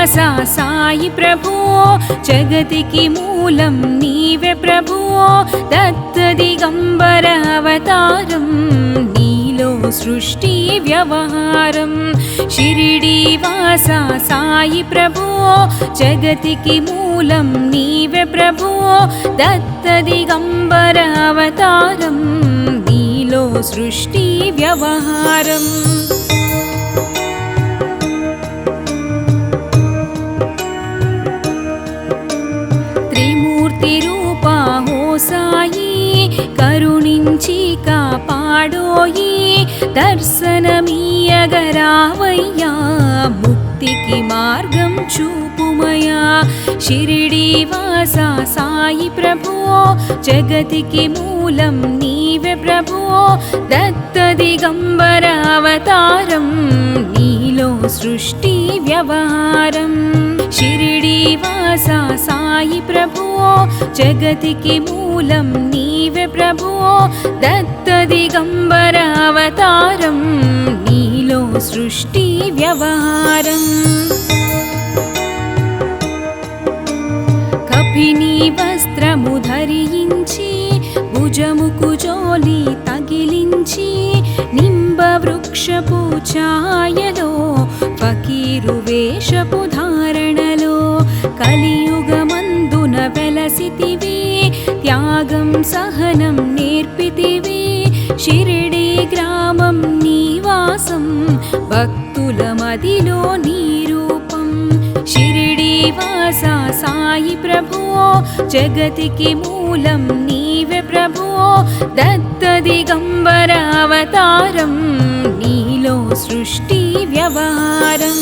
శ్రీడివాసా Sai Prabowo జగతికి మూలం నీవే ప్రభువో దత్త దిగంబర అవతారం నీలో సృష్టి వ్యవహారం షిరిడీవాసా సాయి ప్రభువో జగతికి మూలం నీవే ప్రభువో దత్త దిగంబర అవతారం నీలో సృష్టి వ్యవహారం త్రిమూర్తి రూపా హో సాయి కరుణించి కాపాడోయి దర్శనమీయగరావయ్యా ముక్తికి మార్గం చూపుమయా షిరిడీవాసా సాయి ప్రభువో జగతికి మూలం నీవే ప్రభువో దత్త దిగంబర అవతారం నీలో సృష్టి వ్యవహారం షిరిడీవాసా సాయి ప్రభువో జగతికి మూలం నీవే ప్రభువో దత్త దిగంబర అవతారం నీలో సృష్టి వ్యవహారం కపిని వస్త్రము ధరించి భుజముకు జోలి తగిలించి నింబ వృక్షపు ఛాయలో ఫకీరు వేషపు ధారణలో కలియుగమందున వెలసితివి త్యాగం సహనం నేర్పితివి షిరిడీ గ్రామం నీవాసం భక్తుల మదిలో నీ రూపం షిరిడీవాసా సాయి ప్రభువో జగతికి మూలం నీవే ప్రభువో దత్త దిగంబర అవతారం నీలో సృష్టి వ్యవహారం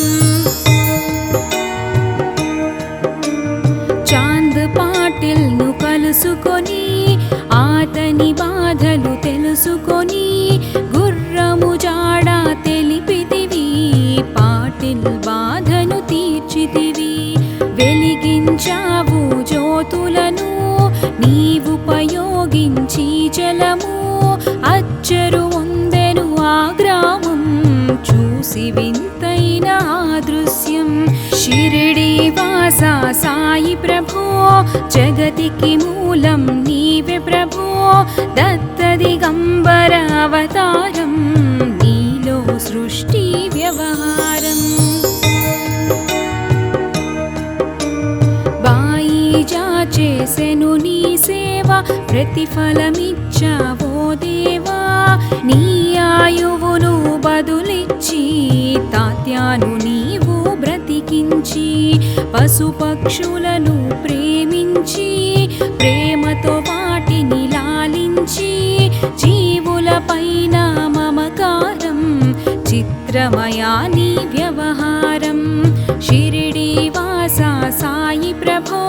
చాంద్ పాటిల్ ను కలుసుకొని ఆతని బాధలు తెలుసుకొని గుర్రము జాడ తెలిపితివి పాటిల్ బాధను తీర్చితివి వెలిగించావు జ్యోతులను నీవుపయోగించి జలము అచ్చరు వందెను ఆ గ్రామం చూసి వింతైన ఆ దృశ్యం షిరిడీవాసా సాయి ప్రభువో జగతికి మూలం నీవే ప్రభువో దత్త దిగంబర అవతారం నీలో సృష్టి వ్యవహారం బాయిజా చేసెను నీ సేవ ప్రతిఫలమిచ్చావో దేవా నీ ఆయువును బదులిచ్చి తాత్యాను నీవు బ్రతికించి పశుపక్షులను ప్రేమించి ప్రేమతో వాటిని లాలించి జీవుల పైన మమకారం చిత్రమయా నీ వ్యవహారం షిరిడీవాసా సాయి ప్రభో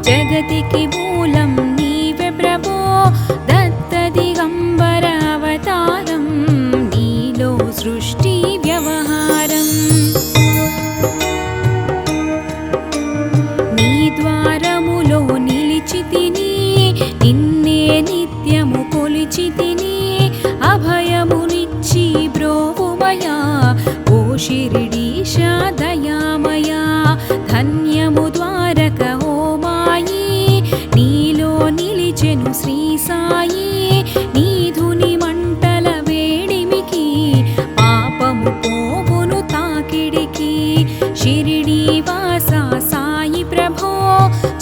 జగతికి మూలం నీవే ప్రభో దత్త దిగంబర అవతారం నీలో సృష్టి వ్యవహారం నీ ద్వారములో నిలిచితిని నిన్నే నిత్యము కొలిచితిని అభయమునిచ్చి బ్రోవుమయా ఓ షిరిడీశ దయామయా ధన్యము ద్వారక ఓ మాయి నీలో నిలిచెను శ్రీ సాయి నీధుని మంటల వేడిమికి పాపము పోవును తాకిడికి షిరిడీవాసా సాయి ప్రభో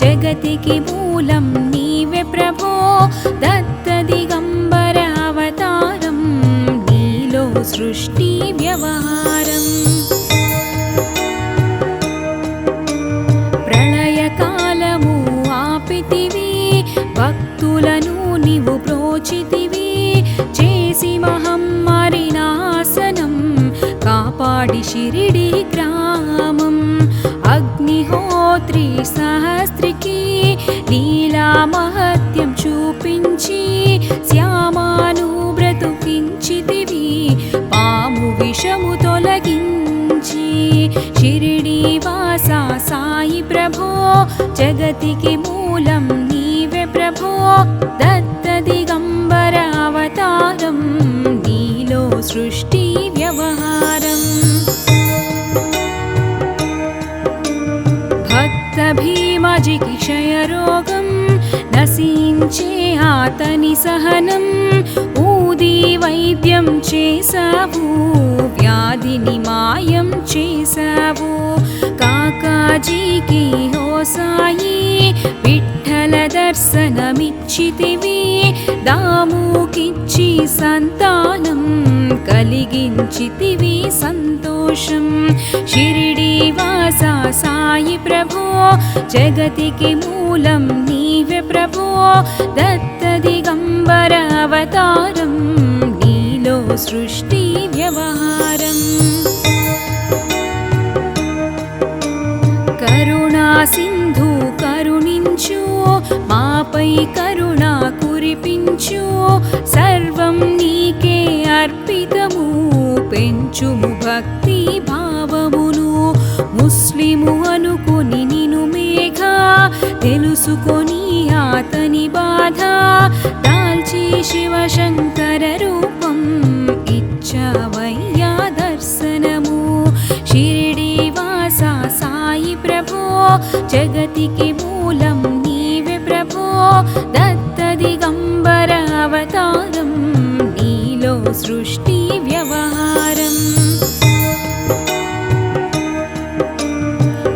జగతికి మూలం నీవే ప్రభో దత్త దిగంబర అవతారం నీలో సృష్టి వ్యవహారం ప్రళయకాలము ఆపితివి భక్తులను నీవు ప్రోచితివి చేసి మహమ్మారి నాశనం కాపాడి షిరిడి గ్రామం అగ్నిహోత్రి సహస్రికి లీలా మహత్యం చూపించి శ్యామాను బ్రతుకించితివి పాము విషము తొలగించి షిరిడీవాసా సాయి ప్రభో జగతికి మూలం నీవే ప్రభో దత్త దిగంబర అవతారం నీలో సృష్టి వ్యవహారం రాజుకి క్షయరోగం నశించే అతని సహనం ఊది వైద్యం చేశావు వ్యాధిని మాయం చేశావు కాకాజీకి ఓ సాయి విఠల దర్శనమిచ్చితివి దాముకిచ్చి సంతానం కలిగించితివి సంతోషం షిరిడి వాస సాయి ప్రభో జగతికి మూలం నీవే ప్రభో దత్త దిగంబర అవతారం నీలో సృష్టి వ్యవహారం కరుణా సింధు కరుణించు మాపై కరుణ కురిపించు సర్వం నీకే అర్పితము పెంచుము భక్తి భావమును ముస్లిము అనుకుని నిను మేఘ తెలుసుకొని అతని బాధ దాల్చి శివశంకర రూపం ఇచ్చవయ్యా దర్శనము షిరిడి వాస సాయి ప్రభో జగతికి మూలం నీవే ప్రభో దత్త దిగంబర అవతారం నీలో సృష్టి వ్యవహారం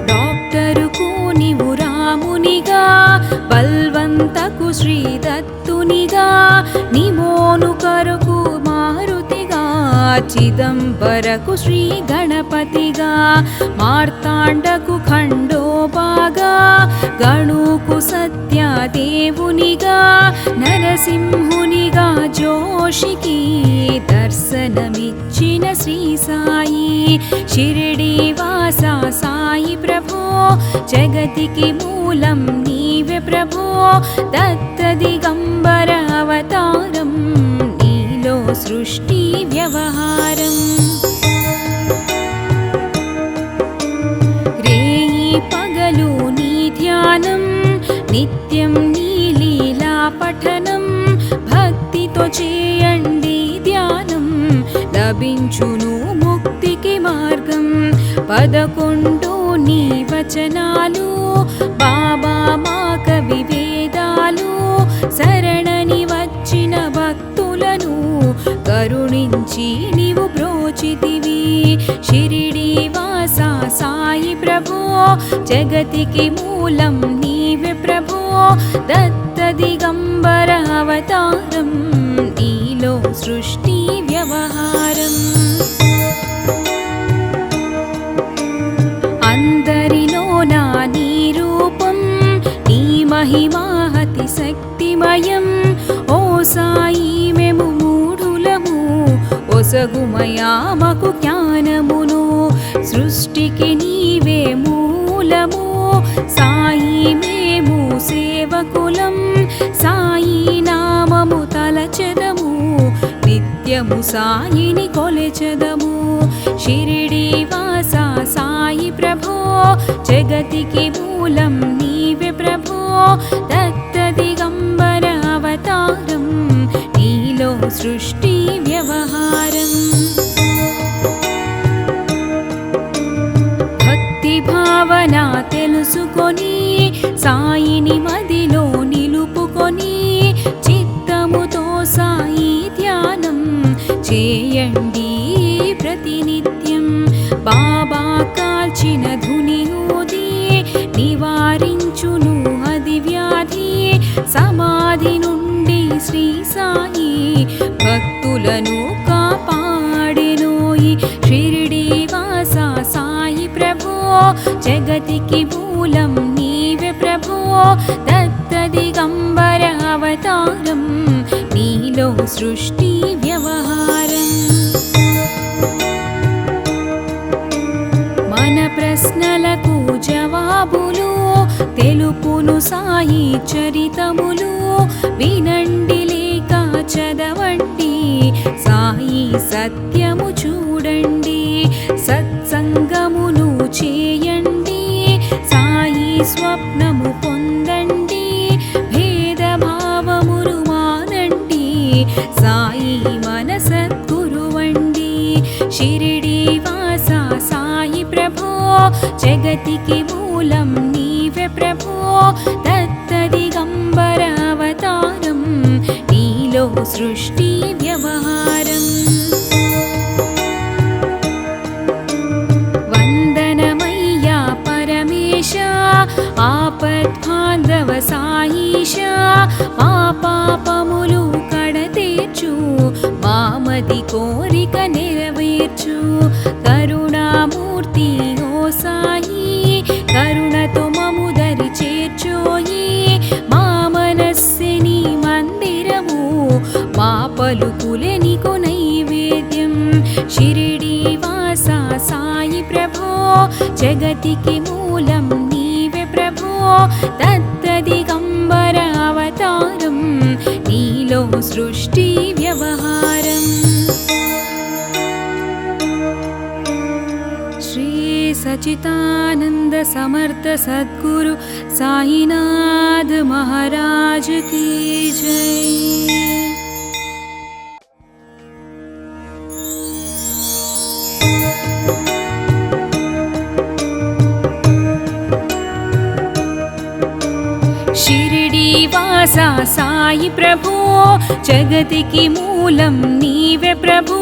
డాక్టరుకు నీవు రామునిగా బల్వంతకు శ్రీ దత్తునిగా నిమోను కరకు మారుతిగా చిదంబరకు శ్రీ గణపతిగా మార్తాండకు ఖండోబాగా గణుకు సత్యదేవునిగా నరసింహునిగా జోషికి దర్శనమిచ్చిన శ్రీ సాయి షిరిడి వాస సాయి ప్రభో జగతికి మూలం నీవే ప్రభో దత్త దిగంబర అవతారం నీలో సృష్టి వ్యవహారం రేయి పగలు నీ ధ్యానం నిత్యం నీ లీలా పఠనం భక్తితో చేయండి ధ్యానం లభించును ముక్తికి మార్గం 11 నీ వచనాలు బాబా మా కవి వేదాలు శరణని వచ్చిన భక్తులను కరుణించి నీవు బ్రోచితివి షిరిడి వాస సాయి ప్రభో జగతికి మూలం నీవే ప్రభో దత్త దిగంబర అవతారం నీలో సృష్టి వ్యవహారం అందరిలోన నీ రూపం నీ మహిమాహతి శక్తిమయం ఓ సాయి మేము మూఢులము ఒసగుమయామకు జ్ఞానమును సృష్టికి నీవే మూలము సాయి మేము సేవకులం సాయి నామము తలచెదము నిత్యము సాయిని కొలచెదము షిరిడి వాస సాయి ప్రభో జగతికి మూలం నీవే ప్రభో దత్త దిగంబర అవతారం నీలో సృష్టి వ్యవహారం భక్తి భావన తెలుసుకొని సాయిని మదిలో నిలుపుకొని చిత్తముతో సాయి ధ్యానం చేయండి ప్రతినిత్యం బాబా కాల్చిన ధుని ఊది నివారించును అది వ్యాధి సమాధి నుండి శ్రీ సాయి భక్తులను కాపాడెనోయి షిరిడి వాస సాయి ప్రభో జగతికి మూలం నీవే ప్రభో దత్త దిగంబర అవతారం నీలో సృష్టి వ్యవహారం మన ప్రశ్నలకు జవాబులు తెలుపును సాయి చరితములు వినండి లేక చదవండి సాయి సత్యము చూడండి సత్సంగమును చేయండి సాయి స్వప్నము పొందండి భేదభావమును మానండి సాయి మన సద్గురువండి షిరిడి వాస సాయి ప్రభో జగతికి మూలం నీవే ప్రభో దత్తదిగంబర అవతారం నీలో సృష్టి వ్యవహారం వందనమయ్యా పరమేశ ఆపద్బాంధవ సాయిష మా పాపములు కడతీర్చు మామది కోరిక నెరవేర్చు కరుణామూర్తి ఓ సాయి కరుణతో మము దరి చేర్చోయి మా మనస్సే నీ మందిరము మా పలుకులే నీకు నైవేద్యం షిరిడి వాస సాయి ప్రభో జగతికి మూలం నీవే ప్రభో దత్తదిగంబర అవతారం నీలో సృష్టి వ్యవహారం శ్రీ सच्चिदानंद समर्थ सद्गुरु साईनाथ महाराज की जय। शिरडी वासा साई प्रभु जगतिकी मूलं नीवे प्रभु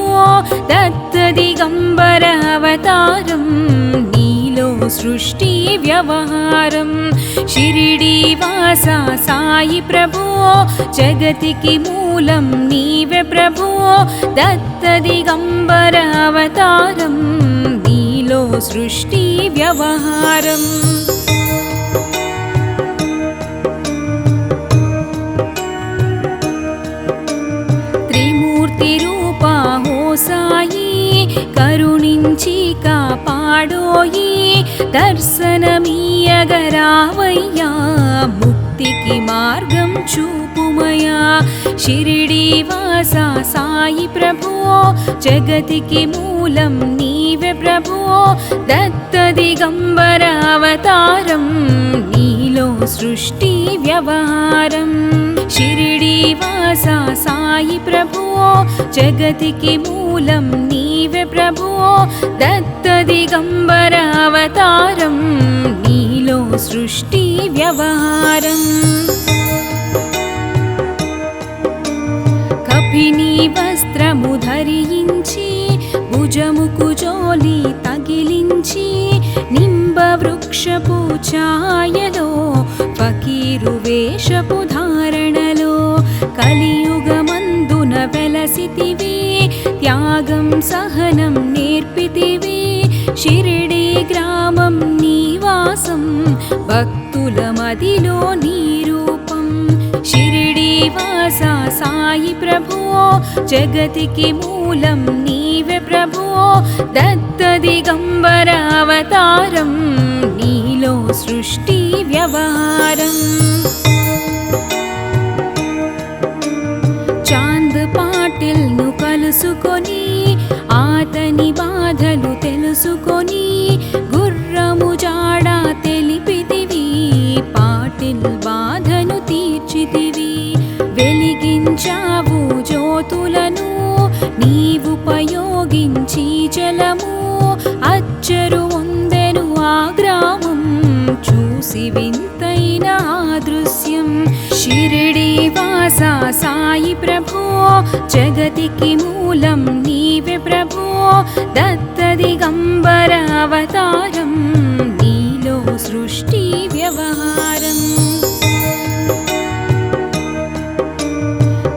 दत्तदिगंबर अवतारं नीलो सृष्टि व्यवहारं शिरडी वासा साई प्रभु जगतिकी मूलं नीवे प्रभु दत्तदिगंबर अवतारं नीलो सृष्टि व्यवहारम् రూపా హో సాయి కరుణించి కాపాడోయి దర్శనమీయగరావయ్యా ముక్తికి మార్గం చూపుమయా షిరిడి వాసా సాయి ప్రభు జగతికి మూలం నీవే ప్రభు దత్తదిగంబర అవతారం నీలో సృష్టి వ్యవహారం షిరిడి వాసా సాయి ప్రభు జగతికి మూలం నీవే ప్రభు దత్తదిగంబర అవతారం నీలో సృష్టి వ్యవహారం కపిని వస్త్రము ధరించి భుజముకు జోలి తగిలించి నింబ వృక్షపు ఛాయలో ఫకీరు వేషపు ధారణలో కలియుగమందున వెలసితివి త్యాగం సహనం నేర్పితివి షిరిడి గ్రామం నివాసం భక్తుల మదిలో నీ రూపం షిరిడి వాసా సాయి ప్రభు జగతికి మూలం నీవే ప్రభు దత్తదిగంబర అవతారం నీలో సృష్టి వ్యవహారం చాంద్ పాటిల్ ను కలుసుకొని ఆతని బాధలు తెలుసుకొని గుర్రము జాడ తెలిపితివి పాటిల్ బాధను తీర్చితివి వెలిగించావు జ్యోతులను నీవుపయోగించి జలము అచ్చరు వందెను ఆ గ్రామం చూసి వింతైన దృశ్యం షిరిడి వాసా సాయి ప్రభు జగతికి మూలం నీవే ప్రభు దత్తదిగంబర అవతారం నీలో సృష్టి వ్యవహారం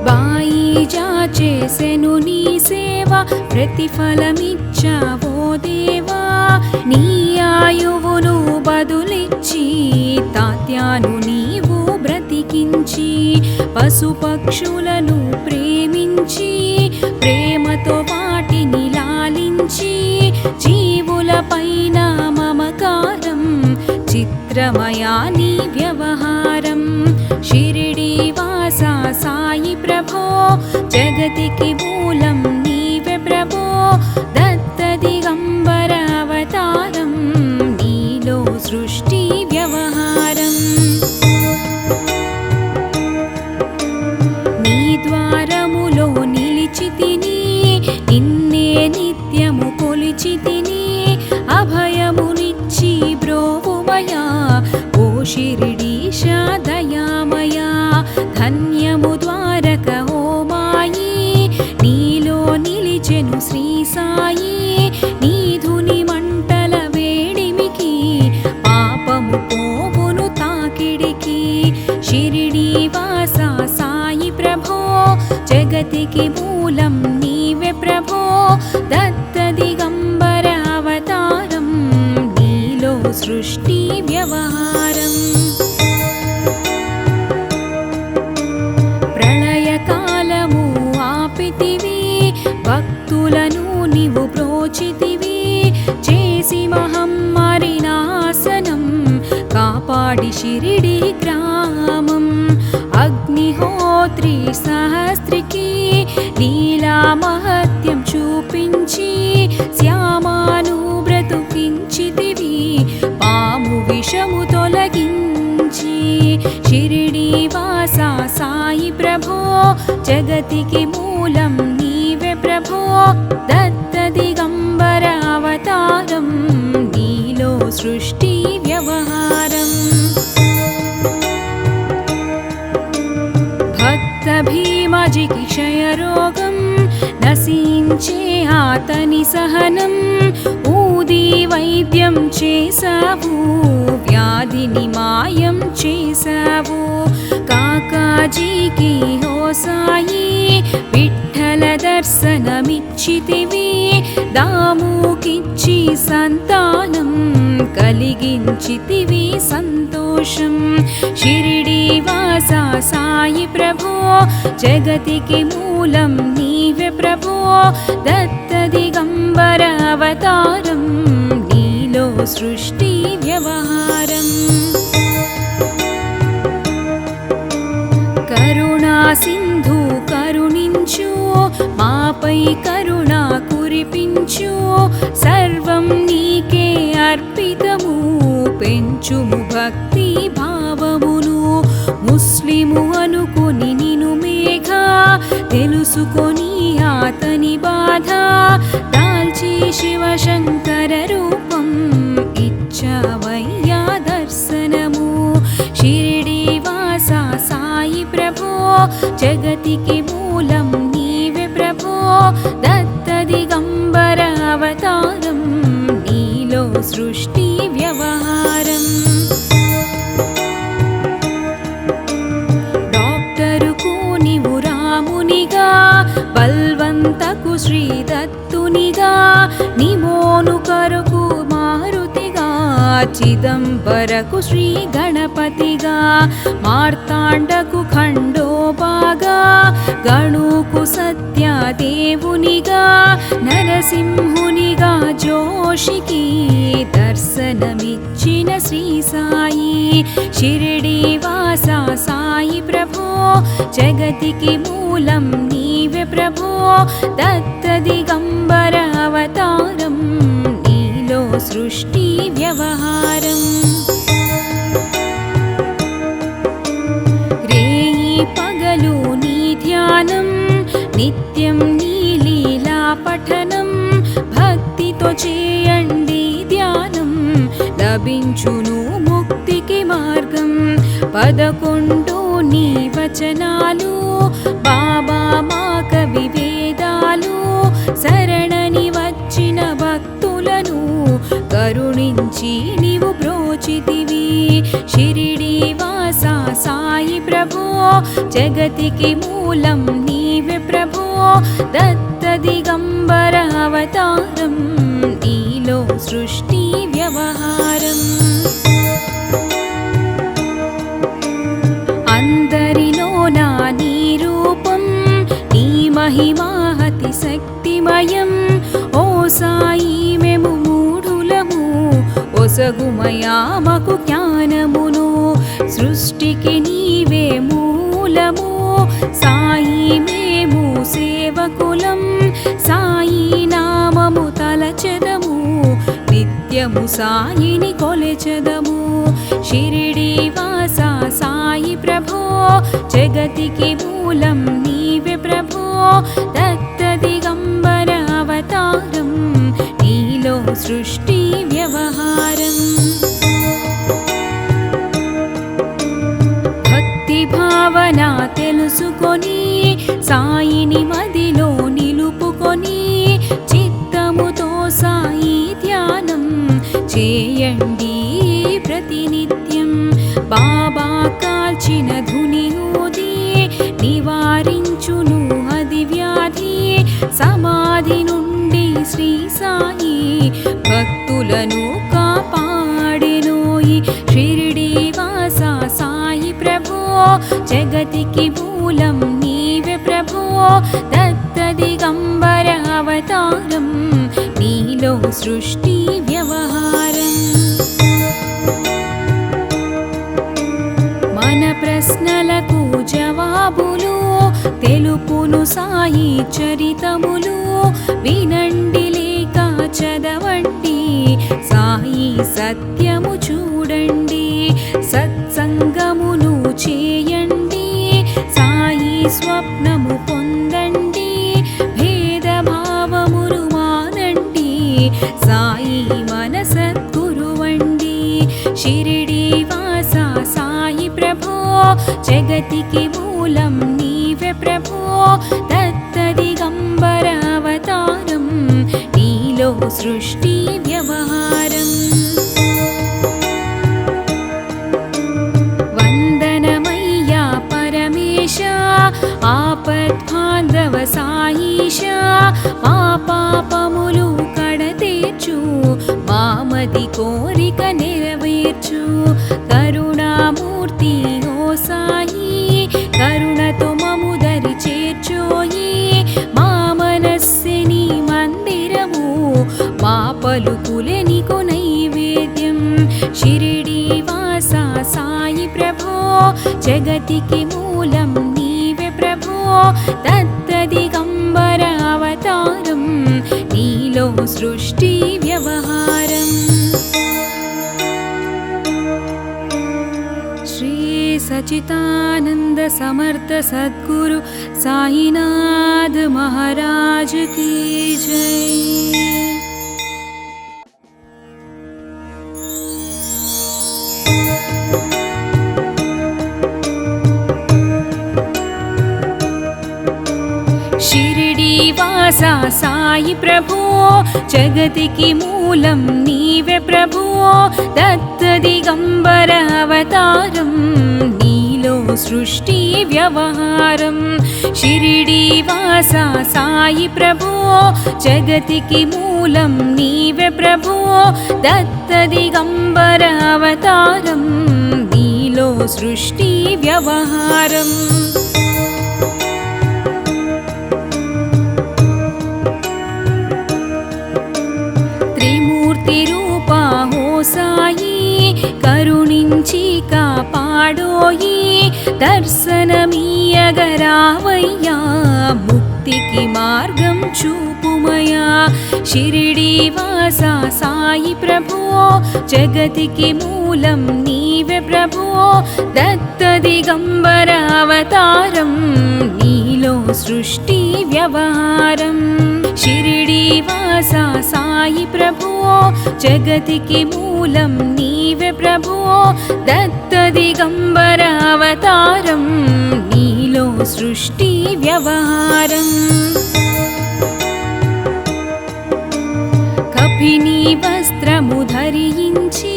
బాయిజా చేసెను నీ సేవ ప్రతిఫలమిచ్చావో దేవా నీ ఆయువును బదులిచ్చి తాత్యాను నీవు బ్రతికించి పశుపక్షులను ప్రేమించి ప్రేమతో వాటిని లాలించి జీవుల పైన మమకారం చిత్రమయా నీ వ్యవహారం షిరిడి వాసా సాయి ప్రభో జగతికి మూలం నీవే ప్రభో దత్తదిగంబర అవతారం నీలో సృష్టి వ్యవహారం నీ ద్వారములో నిలిచి తిని నిన్నే నిత్యము కొలిచి తిని అభయమునిచ్చి బ్రోవుమయా ఓ షిరిడి షిరిడీవాస సాయి ప్రభో జగతికి మూలం నీవే ప్రభో దత్త దిగంబర అవతారం నీలో సృష్టి వ్యవహారం ప్రళయకాలము ఆపితివి భక్తులను నీవు ప్రోచితివి చేసి మహమ్మారి నాశనం కాపాడి షిరిడి గ్రామం అగ్నిహోత్రి సహస్రికి లీలా మహత్యం చూపించి శ్యామాను బ్రతుకించితివి పాము విషము తొలగించి షిరిడీవాస సాయి ప్రభో జగతికి మూలం నీవే ప్రభో దత్త దిగంబర అవతారం నీలో సృష్టి వ్యవహారం భక్త భీమజికి క్షయరోగం నశించే ఆతని సహనం ఊది వైద్యం చేసావు వ్యాధిని మాయం చేసావు కాకాజీకి హో సాయి విఠల దర్శనమిచ్చితివి దాముకిచ్చి సంతానం కలిగించితివి సంతోషం షిరిడీవాస సాయి ప్రభో జగతికి మూలం నీవే ప్రభో దత్త దిగంబర అవతారం నీలో సృష్టి వ్యవహారం కరుణా సింధు కరుణించు మాపై కరుణ కురిపించు సర్వం నీకే అర్పితము పెంచుము భక్తి భావమును ముస్లిము అనుకుని నిను మేఘ తెలుసుకొని ఆతని బాధ దాల్చి శివశంకర రూపం ఇచ్చవయ్యా దర్శనము షిరిడీవాస సాయి ప్రభో జగతికి మూలం నీవే ప్రభో దత్త దిగంబర అవతారం నీలో సృష్టి వ్యవహారం డాక్టరుకు నీవు రామునిగా బల్వంతకు శ్రీ దత్తునిగా నిమోను కరకు మారుతిగా చిదంబరకు శ్రీ గణపతిగా మార్తాండకు ఖండోబాగా గణుకు సత్యదేవునిగా నరసింహునిగా జోషికి దర్శనమిచ్చిన శ్రీ సాయి షిరిడీవాస సాయి ప్రభో జగతికి మూలం నీవే ప్రభో దత్త దిగంబర అవతారం నీలో సృష్టి వ్యవహారం రేయి పగలు నీ ధ్యానం నిత్యం నీ లీలా పఠనం భక్తితో చేయండి ధ్యానం లభించును ముక్తికి మార్గం 11 నీ వచనాలు బాబా మా కవి వేదాలు శరణని వచ్చిన భక్తులను కరుణించి నీవు బ్రోచితివి షిరిడీవాస సాయి ప్రభో జగతికి మూలం నీవే ప్రభో దత్త దిగంబర అవతారం నీలో సృష్టి వ్యవహారం అందరిలోన నీ రూపం నీ మహిమాహతి శక్తిమయం ఓ సాయి మేము మూఢులము ఒసగుమయామకు జ్ఞానమును సృష్టికి నీవే మూలము సాయి మేము సేవకులం సాయి నామము తలచెదము నిత్యము సాయిని కొలచెదము షిరిడీవాస సాయి ప్రభో జగతికి మూలం నీవే ప్రభో దత్త దిగంబర అవతారం నీలో సృష్టి వ్యవహారం భక్తి భావన తెలుసుకొని సాయిని మదిలో నిలుపుకొని చిత్తముతో సాయి ధ్యానం చేయండి ప్రతినిత్యం బాబా కాల్చిన ధుని ఊది నివారించును అది వ్యాధి సమాధి నుండి శ్రీ సాయి భక్తులను కాపాడెనోయి షిరిడి వాస సాయి ప్రభో జగతికి మూలం నీవే ప్రభో దత్త దిగంబర అవతారం నీలో సృష్టి వ్యవహారం మన ప్రశ్నలకు జవాబులు తెలుపును సాయి చరితములు వినండి లేక చదవండి సాయి సత్యము చూడండి సత్సంగమును చేయండి సాయి స్వప్నము పొందండి భేదభావమును మానండి సాయి మన సద్గురువండి షిరిడి వాస సాయి ప్రభో జగతికి మూలం నీవే ప్రభో దత్త దిగంబర అవతారం నీలో సృష్టి వ్యవహారం వందనమయ్యా పరమేశ ఆపద్బాంధవ సాయిష మా పాపములు కడతీర్చు మామది కోరిక నెరవేర్చు కరుణామూర్తి ఓ సాయి కరుణతో మము దరి చేర్చోయి మా మనస్సిని మందిరము మా పలుకులే నీకు నైవేద్యం షిరిడి వాస సాయి ప్రభో జగతికి మూలం నీవే ప్రభో దత్త దిగంబర అవతారం నీలో సృష్టి వ్యవహారం శ్రీ సచితానంద సమర్థ సద్గురు సాయినాథ్ మహారాజ్ की जय। షిరిడి వాస సాయి ప్రభో జగతికి మూలం నీవే ప్రభో దత్త దిగంబర అవతారం నీలో సృష్టి వ్యవహారం షిరిడి వాస సాయి ప్రభో జగతికి మూలం నీవే ప్రభో దత్త దిగంబర అవతారం నీలో సృష్టి వ్యవహారం రూపా హో సాయి కరుణించి కాపాడోయి దర్శనమీయగరావయ్యా ముక్తికి మార్గం చూపుమయా షిరిడి వాస సాయి ప్రభో జగతికి మూలం నీవే ప్రభో దత్త దిగంబర అవతారం నీలో సృష్టి వ్యవహారం షిరిడి వాస సాయి ప్రభో జగతికి మూలం నీవే ప్రభో దత్త దిగంబర అవతారం నీలో సృష్టి వ్యవహారం కపిని వస్త్రము ధరించి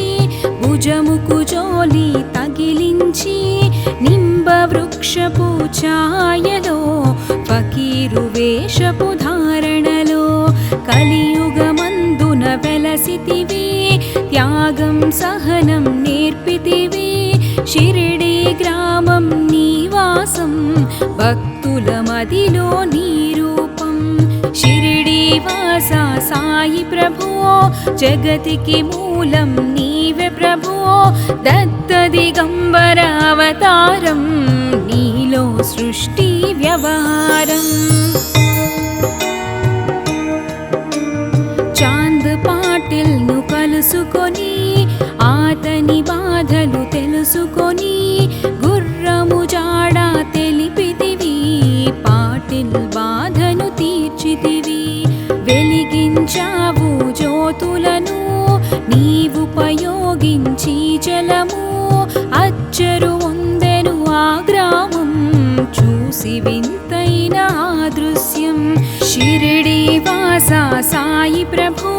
భుజముకు జోలి తగిలించి నింబ వృక్షపు ఛాయలో ఫకీరు వేషపు ధారణలో కలియుగమందున వెలసితివి త్యాగం సహనం నేర్పితివి షిరిడి గ్రామం నివాసం భక్తుల మదిలో నీ రూపం షిరిడి వాస సాయి ప్రభో జగతికి మూలం నీవే ప్రభో దత్త దిగంబర అవతారం నీలో సృష్టి వ్యవహారం చాంద్ పాటిల్ ను కలుసుకొని ఆతని బాధలు తెలుసుకొని గుర్రము జాడ తెలిపితివి పాటిల్ బాధను తీర్చితివి వెలిగించావు జ్యోతులను నీవుపయోగించి జలము అచ్చరు వందెను ఆ గ్రామం చూసి వింతైన దృశ్యం షిరిడి వాస సాయి ప్రభో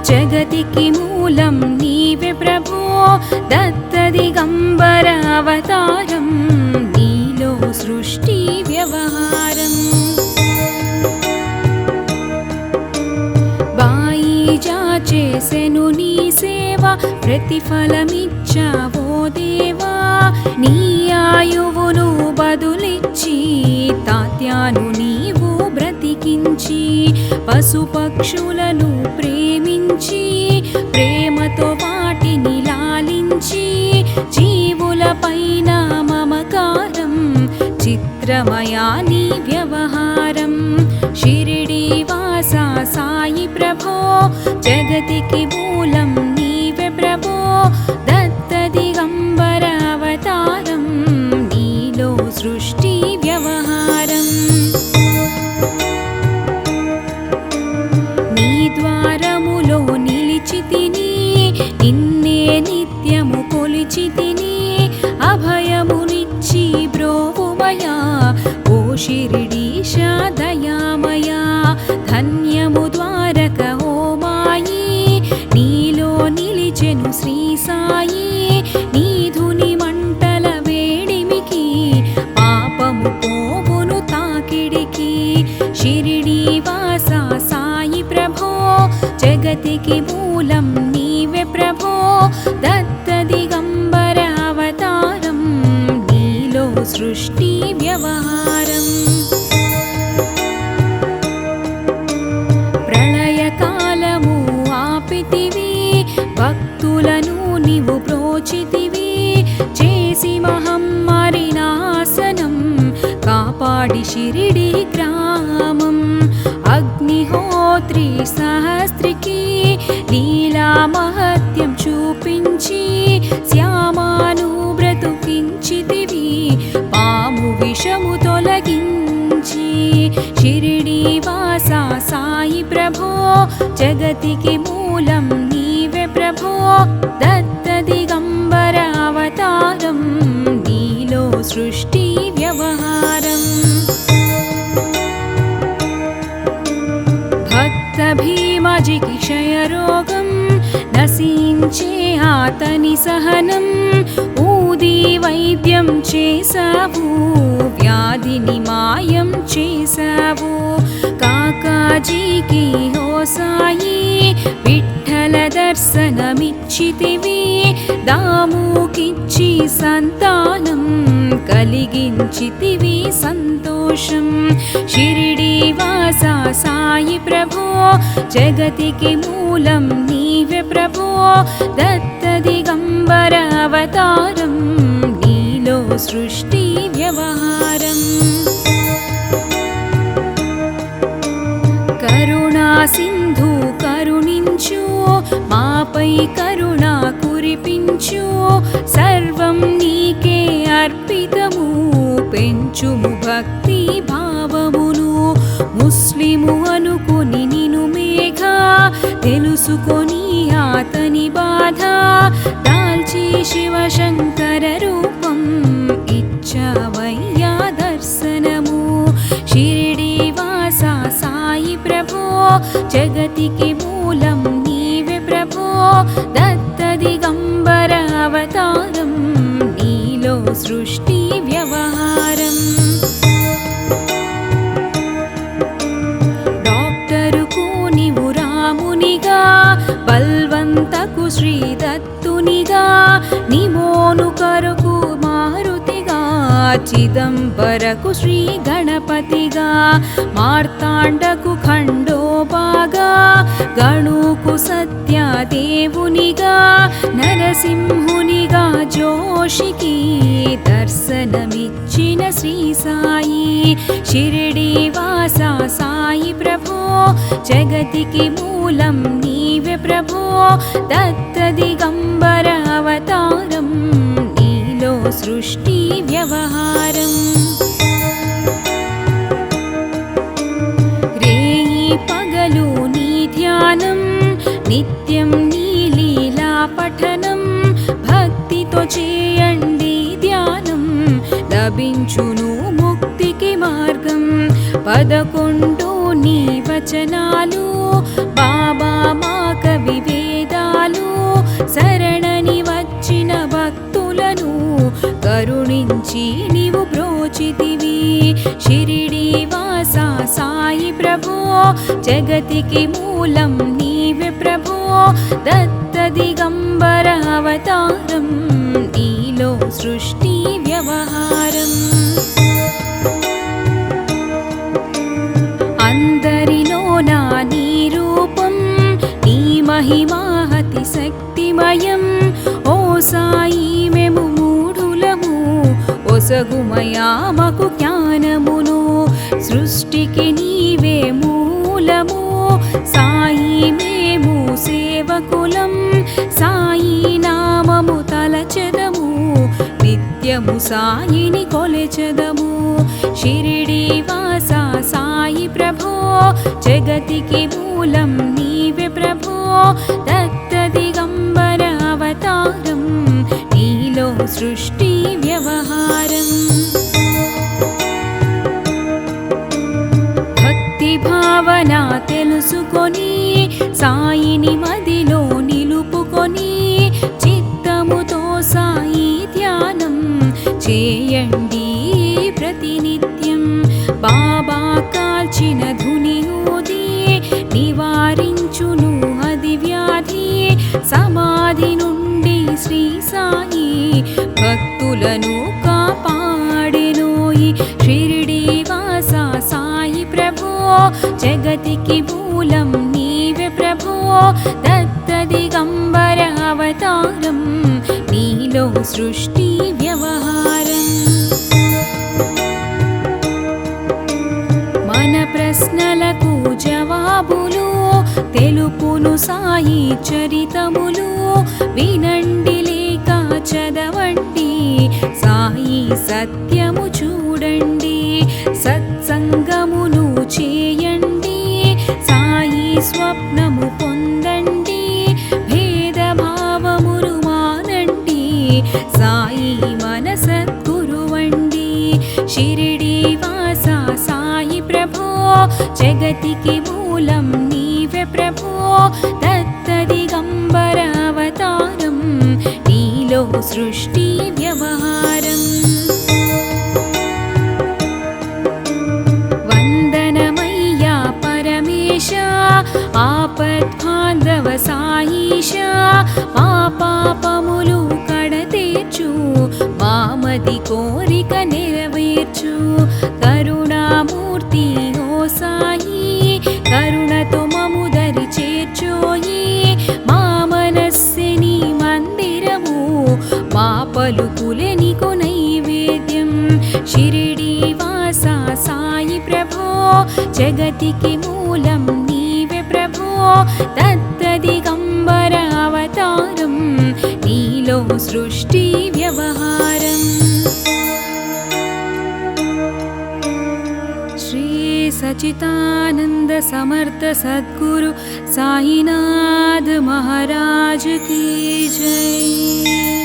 జగతికి మూలం నీవే ప్రభో దత్త దిగంబర అవతారం నీలో సృష్టి వ్యవహారం బాయిజా చేసెను నీ సేవ ప్రతిఫలమిచ్చావో దేవా నీ ఆయువును బదులిచ్చి తాత్యాను నీవు బ్రతికించి పశుపక్షులను ప్రేమించి ప్రేమతో వాటిని లాలించి జీవులపైన మమకారం చిత్రమయా నీ వ్యవహారం షిరిడి వాసా సాయి ప్రభో జగతికి మూలం నీవే ప్రభో దత్త దిగంబర అవతారం నీలో సృష్టి వ్యవహారం నీ ద్వారములో నిలిచితిని నిన్నే నిత్యము కొలిచితిని అభయమునిచ్చి బ్రోవుమయా ఓ షిరిడీశ దయామయా ధన్యము ద్వారక ఓ మాయి నీలో నిలిచెను శ్రీ సాయి నీధుని మంటల వేడిమికి పాపము పోవును తాకిడికి షిరిడి వాసా సాయి ప్రభో జగతికి మూలం నీవే ప్రభో దత్త దిగంబర అవతారం నీలో సృష్టి వ్యవహారం ప్రళయకాలము ఆపితివి భక్తులను నీవు ప్రోచితివి చేసి మహమ్మారి నాశనం కాపాడి షిరిడి గ్రామం అగ్నిహోత్రి సహస్రికి లీలా మహత్యం చూపించి శ్యామాను బ్రతుకించితివి పాము విషము తొలగించి షిరిడి వాసా సాయి ప్రభో జగతికి మూలం నీవే ప్రభో దత్త దిగంబర అవతారం నీలో సృష్టి వ్యవహారం భక్త భీమజికి క్షయరోగం నశించే ఆతని సహనం ఊది వైద్యం చేసావు వ్యాధిని మాయం చేసావు కాకాజీకి హో సాయి విఠ్ఠల దర్శనమిచ్చితివి దాముకిచ్చి సంతానం కలిగించితివి సంతోషం షిరిడి వాసా సాయి ప్రభో జగతికి మూలం నీవే ప్రభో దత్త దిగంబర అవతారం నీలో సృష్టి వ్యవహారం కరుణా సింధు కరుణించు మాపై కరుణ కురిపించు సర్వం నీకే అర్పితము పెంచుము భక్తి భావమును ముస్లిము అనుకుని నిను మేఘా తెలుసుకొని ఆతని బాధ దాల్చి శివశంకర రూపం ఇచ్చవయ్యా దర్శనము షిరిడి వాసా సాయి ప్రభో జగతికి మూలం నీవే ప్రభో దత్త దిగంబర అవతారం నీలో సృష్టి వ్యవహారం డాక్టరుకు నీవు రామునిగా బల్వంతకు శ్రీ దత్తునిగా నిమోను కరకు మారుతిగా చిదంబరకు శ్రీ గణపతిగా మార్తాండకు ఖండోబాగా గణుకు సత్యదేవునిగా నరసింహునిగా జోషికి దర్శనమిచ్చిన శ్రీ సాయి షిరిడి వాసా సాయి ప్రభో జగతికి మూలం నీవే ప్రభో దత్త దిగంబర అవతారం నీలో సృష్టి వ్యవహారం రేయి పగలు నీ ధ్యానం నిత్యం నీ లీలా పఠనం భక్తితో చేయండి ధ్యానం లభించును ముక్తికి మార్గం 11 నీ వచనాలు బాబా మా కవి వేదాలు శరణని వచ్చిన భక్తుల భక్తులను కరుణించి నీవు బ్రోచితివి షిరిడి వాస సాయి ప్రభో జగతికి మూలం నీవే ప్రభో దత్త దిగంబర అవతారం నీలో సృష్టి వ్యవహారం అందరిలోనా నీ రూపం నీ మహిమాహతి శక్తిమయం ఓ సాయి మేము మూఢులము ఒసగుమయామకు జ్ఞానమును సృష్టికి నీవే మూలము సాయి మేము సేవకులం సాయి నామము తలచెదము నిత్యము సాయిని కొలచెదము షిరిడి వాస సాయి ప్రభో జగతికి మూలం నీవే ప్రభో దత్త దిగంబర అవతారం నీలో సృష్టి వ్యవహారం భక్తి భావన తెలుసుకొని సాయిని మదిలో నిలుపుకొని చిత్తముతో సాయి ధ్యానం చేయండి ప్రతినిత్యం బాబా కాల్చిన ధుని ఊది నివారించును అది వ్యాధి సమాధి నుండి శ్రీ సాయి భక్తులను కాపాడెనోయి షిరిడి వాస సాయి ప్రభో జగతికి మూలం నీవే ప్రభో దత్త దిగంబర అవతారం నీలో సృష్టి వ్యవహారం మన ప్రశ్నలకు జవాబులు తెలుపును సాయి చరితములు వినండి లేక చదవండి సాయి సత్యము చూడండి సత్సంగమును చేయండి సాయి స్వప్నము పొందండి భేదభావమును మానండి సాయి మన సద్గురువండి షిరిడి వాస సాయి ప్రభో జగతికి మూలం నీవే ప్రభో దత్త దిగంబర అవతారం నీలో సృష్టి వ్యవహారం వందనమయ్యా పరమేశ ఆపద్బాంధవ సాయిష మా పాపములు కడతీర్చు మామది కోరిక నెరవేర్చు కరుణామూర్తి ఓ సాయి కరుణతో మము దరి చేర్చోయి మా మనస్సిని మందిరము మా పలుకులే నీకు నైవేద్యం షిరిడి వాస సాయి ప్రభో జగతికి మూలం నీవే ప్రభో దత్త దిగంబర అవతారం నీలో సృష్టి వ్యవహారం శ్రీ सच्चिदानंद समर्थ सद्गुरु साईनाथ महाराज की जय।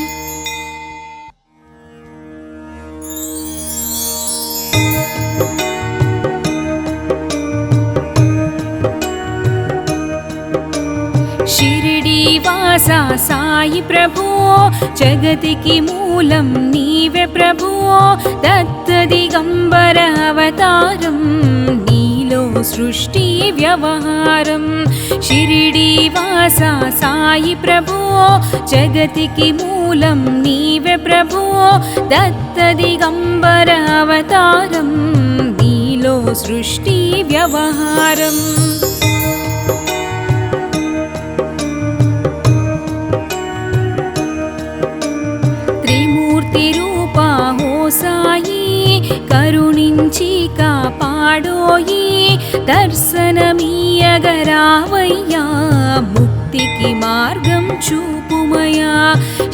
शिरडी वासा साई प्रभु जगतिकी मूलं नीवे प्रभु दत्त दिगंबर अवतारं नीलो सृष्टि व्यवहारं शिरडी वासा साई प्रभु जगतिकी मूलं नीवे प्रभु दत्त दिगंबर अवतारं नीलो सृष्टि व्यवहारं साई करुणिंची कापाडोयि दर्शनमीयगरावय्या मुक्तिकी मार्गं चूपुमया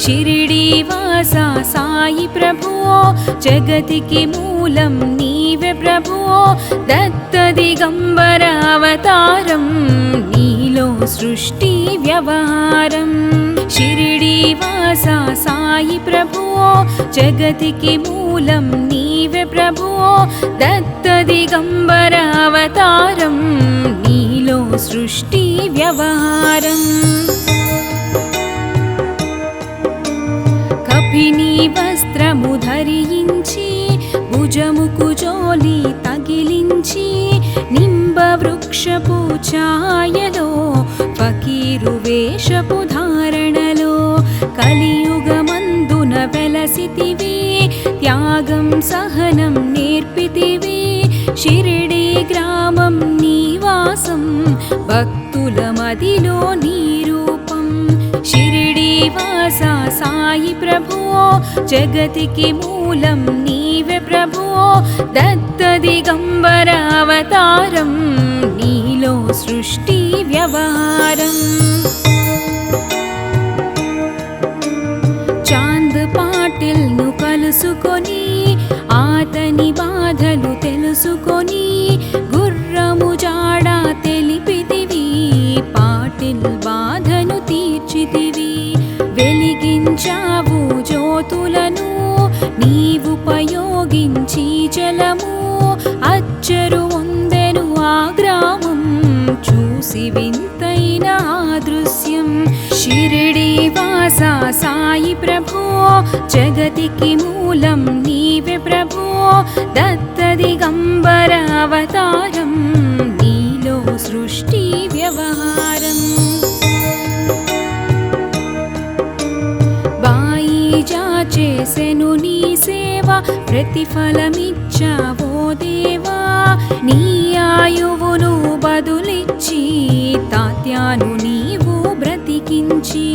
शिरडी वासा साई प्रभु जगतिकी मूलं नीवे प्रभु दत्त दिगंबर अवतारं नीलो सृष्टि व्यवहारं शिरडी वासा साई प्रभु जगतिकी मूलं नीवे प्रभु दत्त दिगंबर अवतारं नीलो सृष्टि व्यवहारं कपिनी వస్త్రము ధరించి భుజముకు జోలి తగిలించి నింబ వృక్షపు ఛాయలో ఫకీరు వేషపు ధారణలో కలియుగమందున వెలసితివి త్యాగం సహనం నేర్పితివి షిరిడి గ్రామం నీవాసం భక్తుల మదిలో నీ రూపం షిరిడి వాస సాయి ప్రభువో జగతికి మూలం నీవే ప్రభువో దత్త దిగంబర అవతారం నీలో సృష్టి వ్యవహారం చాంద్ పాటిల్ ను కలుసుకొని ఆతని బాధలు తెలుసుకొని గుర్రము జాడ తెలిపితివి పాటిల్ బాధను తీర్చితివి వెలిగించావు జ్యోతులను నీవుపయోగించి జలము అచ్చరు వందెను ఆ గ్రామం చూసి వింతైన ఆ దృశ్యం షిరిడి వాస సాయి ప్రభో జగతికి మూలం నీవే ప్రభో దత్త దిగంబర అవతారం నీలో సృష్టి వ్యవహారం బాయిజా చేసెను నీ సేవ ప్రతిఫలమిచ్చావో దేవా నీ ఆయువును బదులిచ్చి తాత్యాను నీవు బ్రతికించి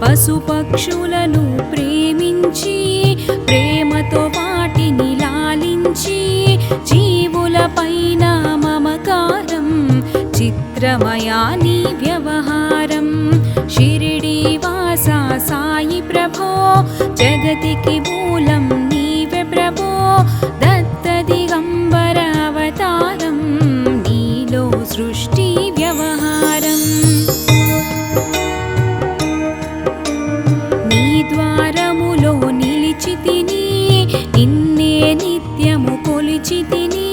పశుపక్షులను ప్రేమించి ప్రేమతో వాటిని లాలించి జీవుల పైన మమకారం చిత్రమయా నీ వ్యవహారం షిరిడి వాస సాయి ప్రభో జగతికి మూలం నీవే ప్రభో దత్త దిగంబర అవతారం నీలో సృష్టి వ్యవహారం నీ ద్వారములో నిలిచితిని నిన్నే నిత్యము కొలిచితిని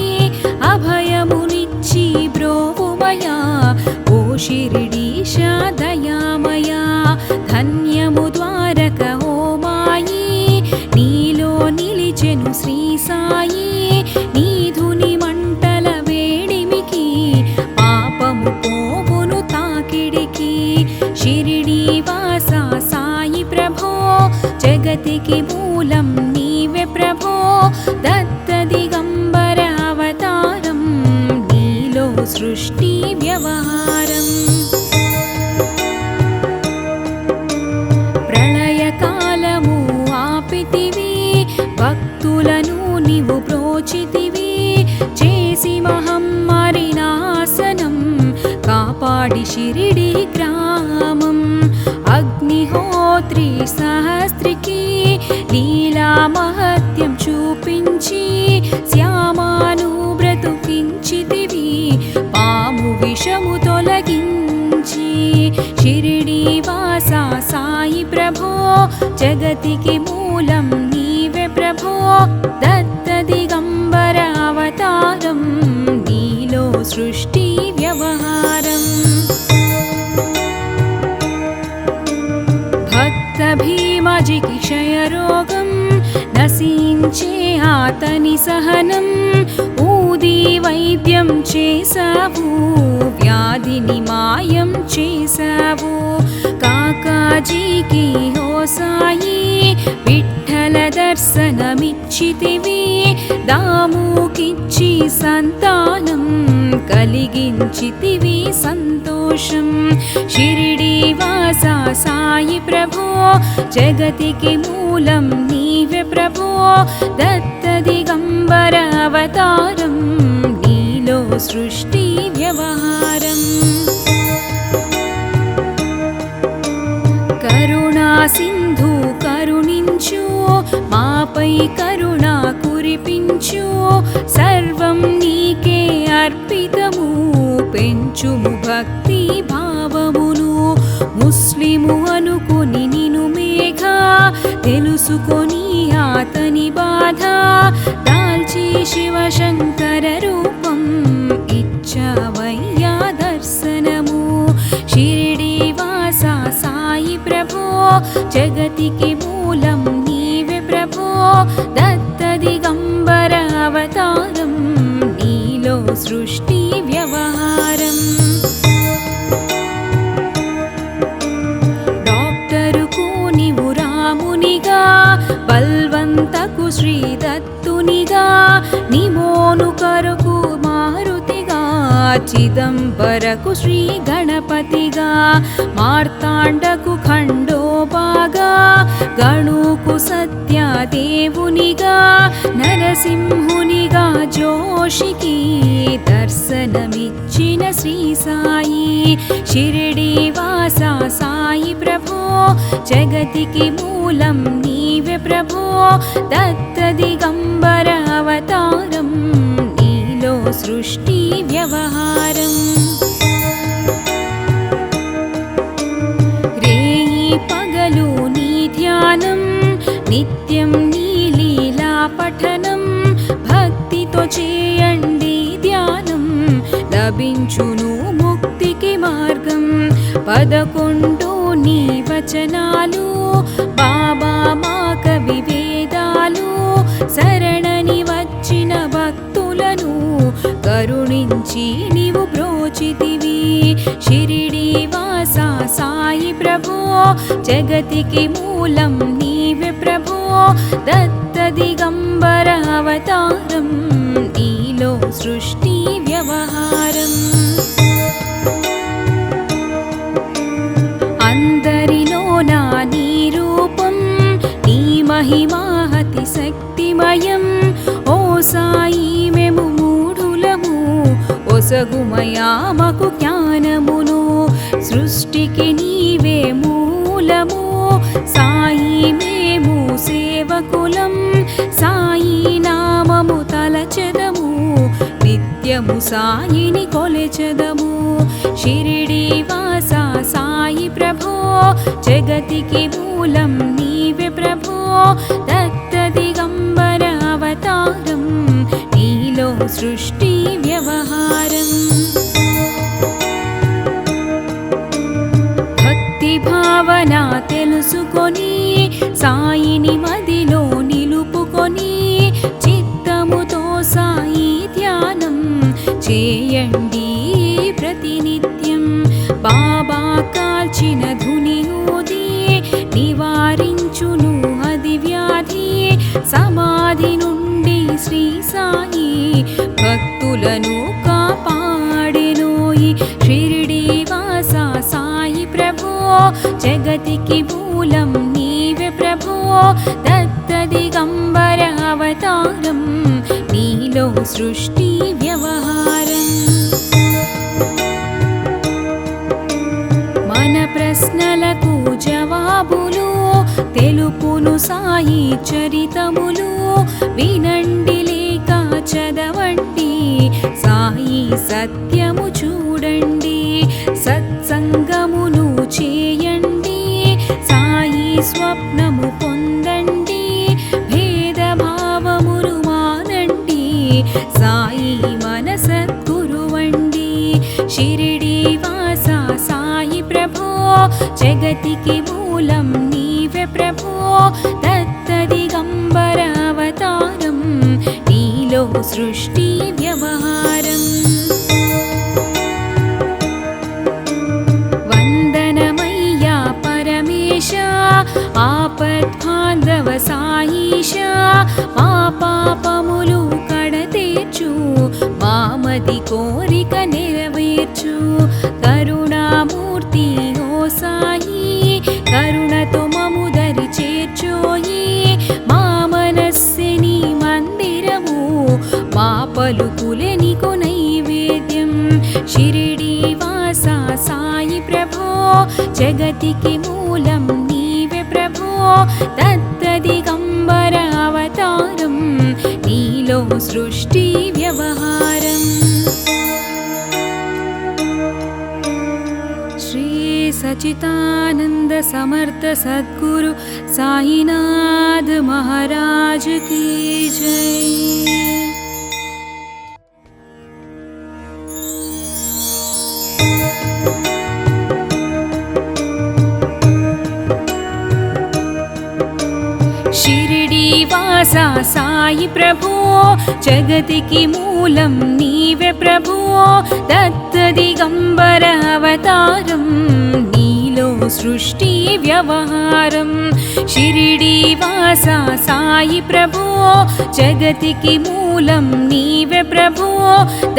అభయమునిచ్చి బ్రోవుమయా ఓ షిరిడీశ దయామయా ధన్యము ద్వారక ఓ మాయి నీలో నిలిచెను శ్రీ సాయి నీధుని మంటల వేడిమికి పాపము పోవును తాకిడికి షిరిడి వాస సాయి ప్రభో జగతికి మూలం నీవే ప్రభో దత్త దిగంబర అవతారం నీలో సృష్టి వ్యవహారం ప్రళయకాలము ఆపితివి భక్తులను నీవు బ్రోచితివి చేసి మహమ్మారి నాశనం కాపాడి షిరిడి గ్రామం అగ్నిహోత్రి సహస్రికి లీలా మహత్యం చూపించి శ్యామాను బ్రతుకించితివి పాము విషము తొలగించి షిరిడి వాస సాయి ప్రభో జగతికి మూలం నీవే ప్రభో దత్త దిగంబర అవతారం నీలో సృష్టి వ్యవహారం భక్త భీమజికి క్షయరోగం నశించే ఆతని సహనం ఊది వైద్యం చేసావు వ్యాధిని మాయం చేసావు కాకాజీకి హో సాయి విఠల దర్శనమిచ్చితివి దాముకిచ్చి సంతానం కలిగించితివి సంతోషం షిరిడి వాస సాయి ప్రభో జగతికి మూలం నీవే ప్రభో దత్త దిగంబర అవతారం నీలో సృష్టి వ్యవహారం కరుణా సింధు కరుణించు మాపై కరుణ కురిపించు సర్వం నీకే అర్పితము పెంచుము భక్తి భావమును ముస్లిము అనుకుని నిను మేఘ తెలుసుకొని ఆతని బాధ దాల్చి శివశంకర రూపం ఇచ్చవయ్యా దర్శనము షిరిడి వాస సాయి ప్రభో జగతికి మూలం నీవే అవతారం నీలో సృష్టి వ్యవహారం డాక్టరుకు నీవు రామునిగా బల్వంతకు శ్రీదత్తునిగా నిమోను కరకు మారుతిగా చిదంబరకు శ్రీ గణపతిగా మార్తాండకు ఖండోబాగా గణుకు సత్యదేవునిగా నరసింహునిగా జోషికి దర్శనమిచ్చిన శ్రీ సాయి షిరిడి వాస సాయి ప్రభో జగతికి మూలం నీవే ప్రభో దత్త దిగంబర అవతారం నీలో సృష్టి వ్యవహారం రేయి పగలు నీ ధ్యానం నిత్యం నీ లీలా పఠనం భక్తితో చేయండి ధ్యానం లభించును ముక్తికి మార్గం 11 నీ వచనాలు బాబా మా కవి వేదాలు శరణని వచ్చిన భక్తులను కరుణించి నీవు బ్రోచితివి షిరిడి వాస సాయి ప్రభో జగతికి మూలం నీవే ప్రభో దత్త దిగంబర అవతారం నీలో సృష్టి వ్యవహారం అందరిలోన నీ రూపం నీ మహిమాహతి శక్తిమయం ఓ సాయి మేము మూఢులము ఒసగుమయామకు జ్ఞానమును సృష్టికి నీవే మూలము సాయి మేము సేవకులం సాయి నామము తలచెదము నిత్యము సాయిని కొలెచెదము షిరిడి వాస సాయి ప్రభో జగతికి మూలం నీవే ప్రభో దత్త దిగంబర అవతారం నీలో సృష్టి వ్యవహారం భక్తి భావన తెలుసుకొని సాయిని మదిలో నిలుపుకొని చిత్తముతో సాయి ధ్యానం చేయండి ప్రతినిత్యం బాబా కాల్చిన ధుని ఊది నివారించును అది వ్యాధి సమాధి నుండి శ్రీ సాయి భక్తులను కాపాడెనోయి షిరిడి వాస సాయి ప్రభో జగతికి మూలం నీవే ప్రభో దత్త దిగంబర అవతారం నీలో సృష్టి వ్యవహారం మన ప్రశ్నలకు జవాబులు తెలుపును సాయి చరితములు వినండి లేక చదవండి సాయి సత్యము చూడండి సత్సంగమును చేయండి సాయి స్వప్నము పొందండి భేదభావమును మానండి సాయి మన సద్గురువండి షిరిడి వాస సాయి ప్రభో జగతికి మూలం నీవే ప్రభో దత్త దిగంబర అవతారం నీలో సృష్టి వ్యవహారం వందనమయ్యా పరమేశ ఆపద్బాంధవ సాయిష మా పాపములు కడతీర్చు మామది కోరిక నెరవేర్చు కరుణామూర్తి ఓ సాయి కరుణతో మము దరి చేర్చోయి మా మనస్సిని మందిరము మా పలుకులే నీకు నైవేద్యం షిరిడి వాస సాయి ప్రభో జగతికి మూలం నీవే ప్రభో దత్త దిగంబర అవతారం నీలో సృష్టి వ్యవహారం శ్రీ सचितानंद समर्थ सद्गुरु साईनाथ महाराज की जय। शिरडी वासा సాయి ప్రభో జగతికి మూలం నీవే ప్రభో దత్త దిగంబర అవతారం నీలో సృష్టి వ్యవహారం షిరిడి వాస సాయి ప్రభో జగతికి మూలం నీవే ప్రభో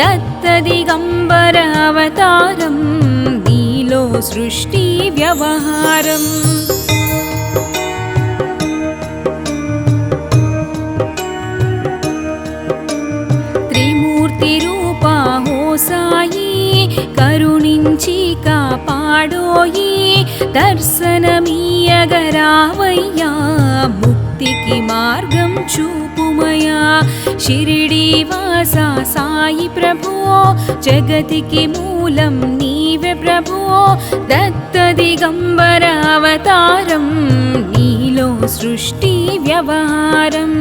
దత్త దిగంబర అవతారం నీలో సృష్టి వ్యవహారం త్రిమూర్తి రూపా హో సాయి కరుణించి కాపాడోయి దర్శనమీయగరావయ్యా ముక్తికి మార్గం చూపుమయా షిరిడి వాస సాయి ప్రభో జగతికి మూలం నీవే ప్రభో దత్త దిగంబర అవతారం నీలో సృష్టి వ్యవహారం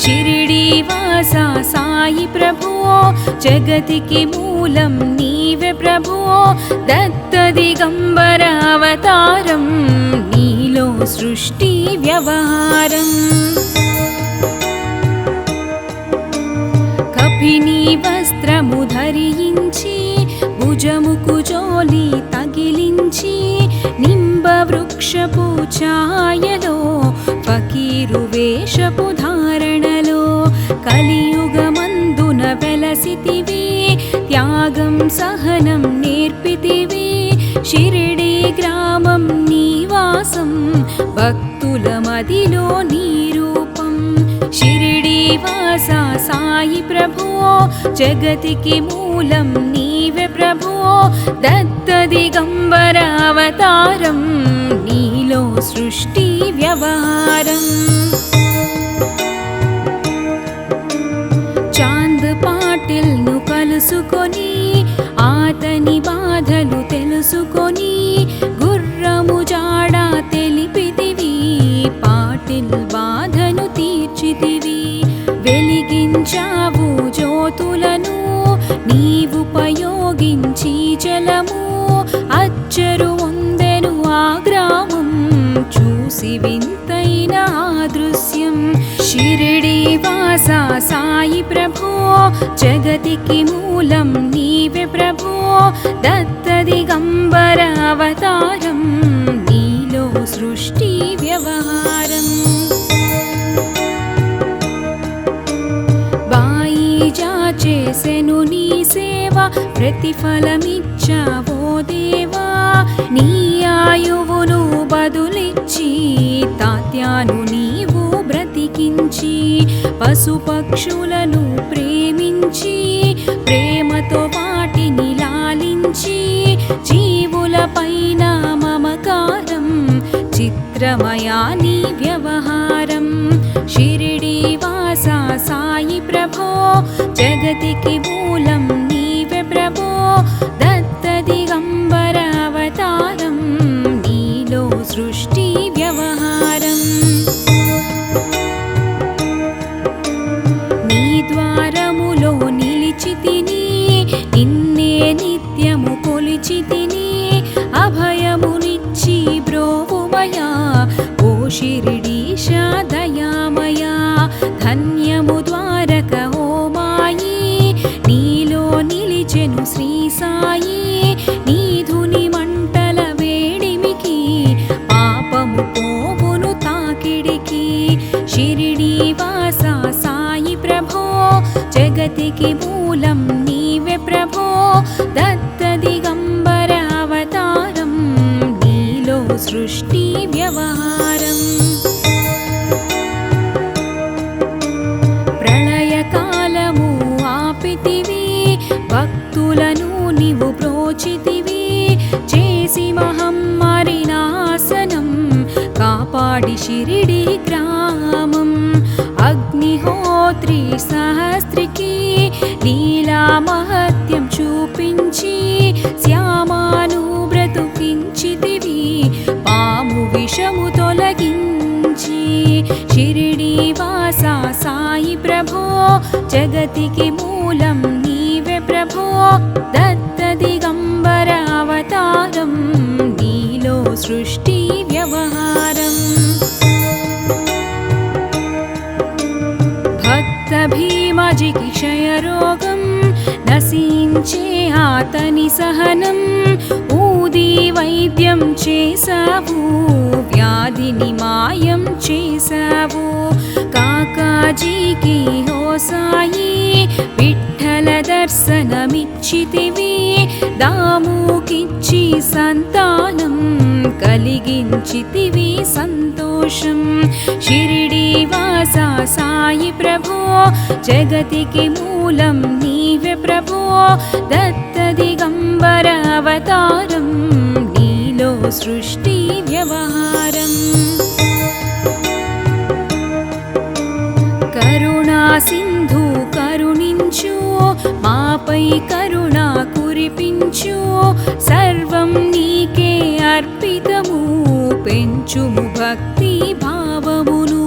షిరిడి వాస సాయి ప్రభో జగతికి మూలం నీవే ప్రభో దత్త దిగంబర అవతారం నీలో సృష్టి వ్యవహారం కపిని వస్త్రము ధరించి భుజముకు జోలి తగిలించి నింబ వృక్షపు ఛాయలో ఫకీరు వేషపు ధారణలో కలియుగమందున వెలసితివి త్యాగం సహనం నేర్పితివి షిరిడి గ్రామం నీవాసం భక్తుల మదిలో నీ రూపం షిరిడి వాస సాయి ప్రభో జగతికి మూలం నీవే ప్రభో దత్త దిగంబర అవతారం నీలో సృష్టి వ్యవహారం చాంద్ పాటిల్ ను కలుసుకొని ఆతని బాధలు తెలుసుకొని గుర్రము జాడ తెలిపితివి పాటిల్ బాధను తీర్చితివి వెలిగించావు జ్యోతులను నీవుపయోగించి జలము అచ్చరు వందెను ఆ గ్రామం చూసి వింతైన దృశ్యం షిరిడి వాస సాయి ప్రభో జగతికి మూలం నీవే ప్రభో దత్త దిగంబర అవతారం నీలో సృష్టి వ్యవహారం బాయిజా చేసెను నీ సేవ ప్రతిఫలమిచ్చావో దేవా నీ ఆయువును బదులిచ్చి తాత్యాను నీవు బ్రతికించి పశుపక్షులను ప్రేమించి ప్రేమతో వాటిని లాలించి జీవుల పైన మమకారం చిత్రమయా నీ వ్యవహారం షిరిడి వాస సాయి ప్రభో జగతికి మూలం నీవే ప్రభో దత్త దిగంబర అవతారం నీలో సృష్టి వ్యవహారం నీ ద్వారములో నిలిచితిని నిన్నే నిత్యము కొలిచితిని అభయమునిచ్చి బ్రోవుమయా ఓ షిరిడీశ దయామయా ధన్యము ద్వారక ఓ మాయి నీలో నిలిచెను శ్రీ సాయి నీధుని మంటల వేడిమికి పాపము పోవును తాకిడికి షిరిడి వాస సాయి ప్రభో జగతికి మూలం నీవే ప్రభో దత్త దిగంబర అవతారం నీలో సృష్టి వ్యవహారం ప్రళయకాలము ఆపితివి భక్తులను నీవు ప్రోచితివి చేసి మహమ్మారి నాశనం కాపాడి షిరిడి గ్రామం అగ్నిహోత్రి సహస్రికి లీలా మహత్యం చూపించి శ్యామాను బ్రతుకించితివి పాము విషము తొలగించి షిరిడి వాస సాయి ప్రభో జగతికి మూలం నీవే ప్రభో దత్త దిగంబర అవతారం నీలో సృష్టి వ్యవహారం రాజుకి క్షయరోగం నశించే అతని సహనం ఊది వైద్యం చేశావు వ్యాధిని మాయం చేశావు కాకాజీకి హో సాయి విఠ్ఠల దర్శనమిచ్చితివి దాముకిచ్చి సంతానం కలిగించితివి సంతోషం షిరిడి వాస సాయి ప్రభో జగతికి మూలం నీవే ప్రభో దత్త దిగంబర అవతారం నీలో సృష్టి వ్యవహారం కరుణా సింధు కరుణించు మాపై కరుణ కురిపించు సర్వం నీకే అర్పితము పెంచుము భక్తి భావమును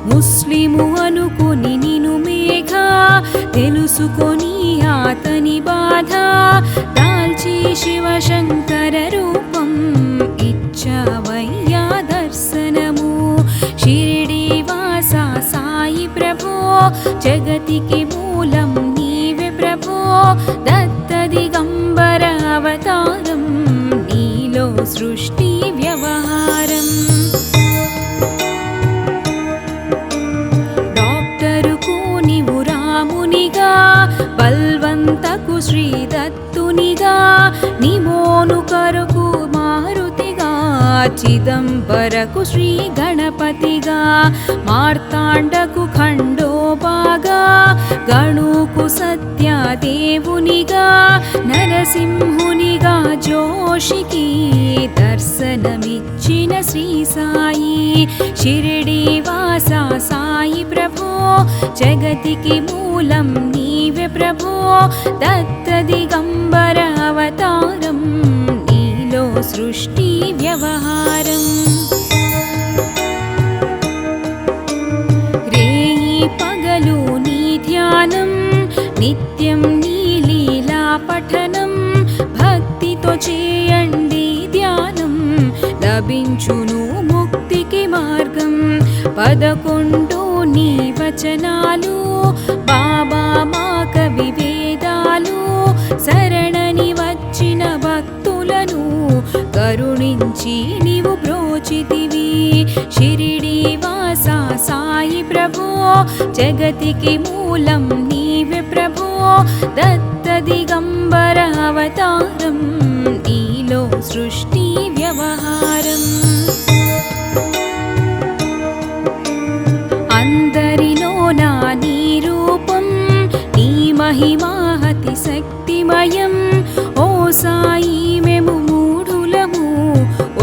ముస్లిము అనుకుని నిను మేఘ తెలుసుకొని అతని బాధ దాల్చి శివశంకర రూపం ఇచ్చవయ్యా దర్శనము షిరిడి వాస సాయి ప్రభో జగతికి మూలం నీవే ప్రభో దత్త దిగంబర అవతారం నీలో సృష్టి వ్యవహారం డాక్టరుకు నీవు రామునిగా బల్వంతకు శ్రీ దత్తునిగా నిమోను కరకు మారుతిగా చిదంబరకు శ్రీ గణపతిగా మార్తాండకు ఖండోబాగా గణుకు సత్యదేవునిగా నరసింహునిగా జోషికి దర్శనమిచ్చిన శ్రీ సాయి షిరిడి వాస సాయి ప్రభో జగతికి మూలం నీవే ప్రభో దత్త దిగంబర అవతారం నీలో సృష్టి వ్యవహారం రేయి పగలు నీ ధ్యానం నిత్యం నీ లీలా పఠనం భక్తితో చేయండి ధ్యానం లభించును ముక్తికి మార్గం 11 నీ వచనాలు బాబా మా కవి వేదాలు శరణని వచ్చిన భక్తులను కరుణించి నీవు బ్రోచితివి షిరిడి వాస సాయి ప్రభో జగతికి మూలం నీవే ప్రభో దత్త దిగంబర అవతారం నీలో సృష్టి వ్యవహారం అందరిలోన నీ రూపం నీ మహిమాహతి శక్తిమయం ఓ సాయి మేము మూఢులము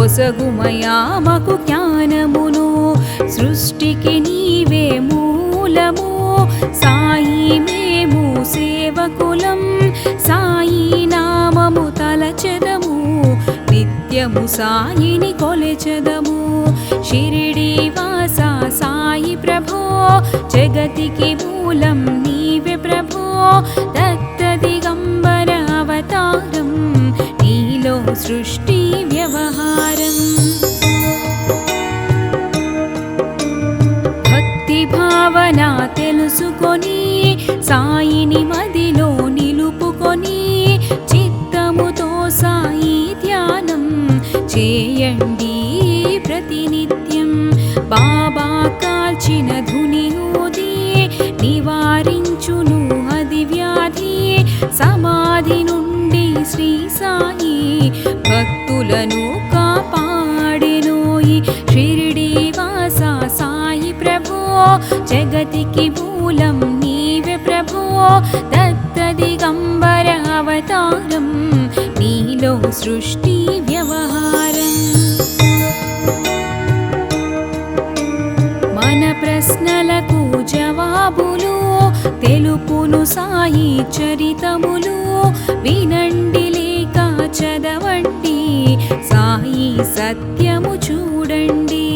ఒసగుమయామకు జ్ఞానమును సృష్టికి నీవే మూలము సాయి మేము సేవకులం సాయి నామము తలచెదము నిత్యము సాయిని కొలచెదము షిరిడి వాస సాయి ప్రభో జగతికి మూలం నీవే ప్రభో దత్త దిగంబర అవతారం నీలో సృష్టి వ్యవహారం భక్తి భావన తెలుసుకొని సాయిని మదిలో నిలుపుకొని చిత్తముతో సాయి ధ్యానం చేయండి ప్రతినిత్యం బాబా కాల్చిన ధుని ఊది నివారించును అది వ్యాధి సమాధి నుండి శ్రీ సాయి భక్తులను కాపాడెనోయి షిరిడి వాస సాయి ప్రభో జగతికి మూలం నీవే ప్రభో దత్త దిగంబర అవతారం నీలో సృష్టి వ్యవహారం మన ప్రశ్నలకు జవాబులు తెలుపును సాయి చరితములు వినండి లేక చదవండి సాయి సత్యము చూడండి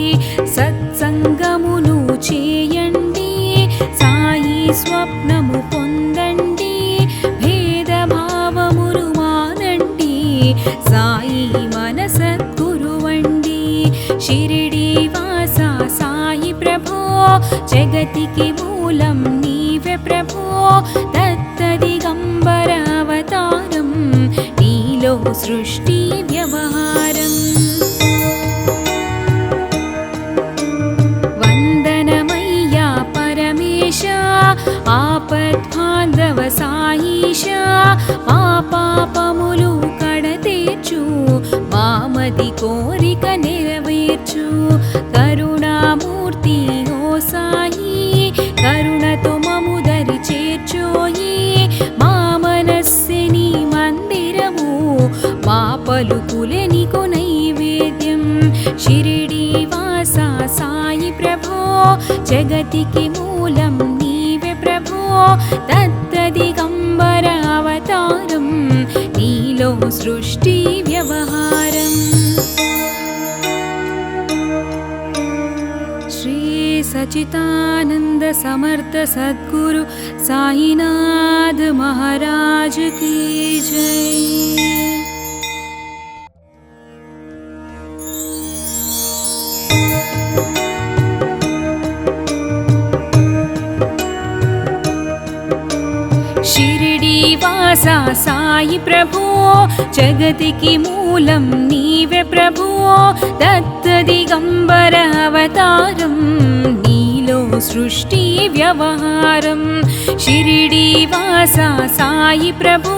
సత్సంగమును చేయండి సాయి స్వప్నము పొందండి భేదభావమును మానండి సాయి మన సద్గురువండి షిరిడి వాస సాయి ప్రభో జగతికి మూలం నీవే ప్రభో సృష్టి వ్యవహారం వందనమయ్యా పరమేశ ఆపద్బాంధవ సాయిష మా పాపములు కడతేర్చు మామది కోరిక నెరవేర్చు కరుణామూర్తి ఓ సాయి కరుణతో మము దరి చేర్చోయి మా మనస్సిని మందిరము మా పలుకులే నీకు నైవేద్యం షిరిడి వాస సాయి ప్రభో జగతికి మూలం నీవే ప్రభో దత్తదిగంబర అవతారం నీలో సృష్టి వ్యవహారం శ్రీ सच्चिदानंद समर्थ सद्गुरु साईनाथ महाराज की जय। शिरडी वासा साई प्रभु जगतिकी मूलं नीवे प्रभु दत्त दिगंबर अवतारं नीलो सृष्टि व्यवहारं शिरडी वासा साई प्रभु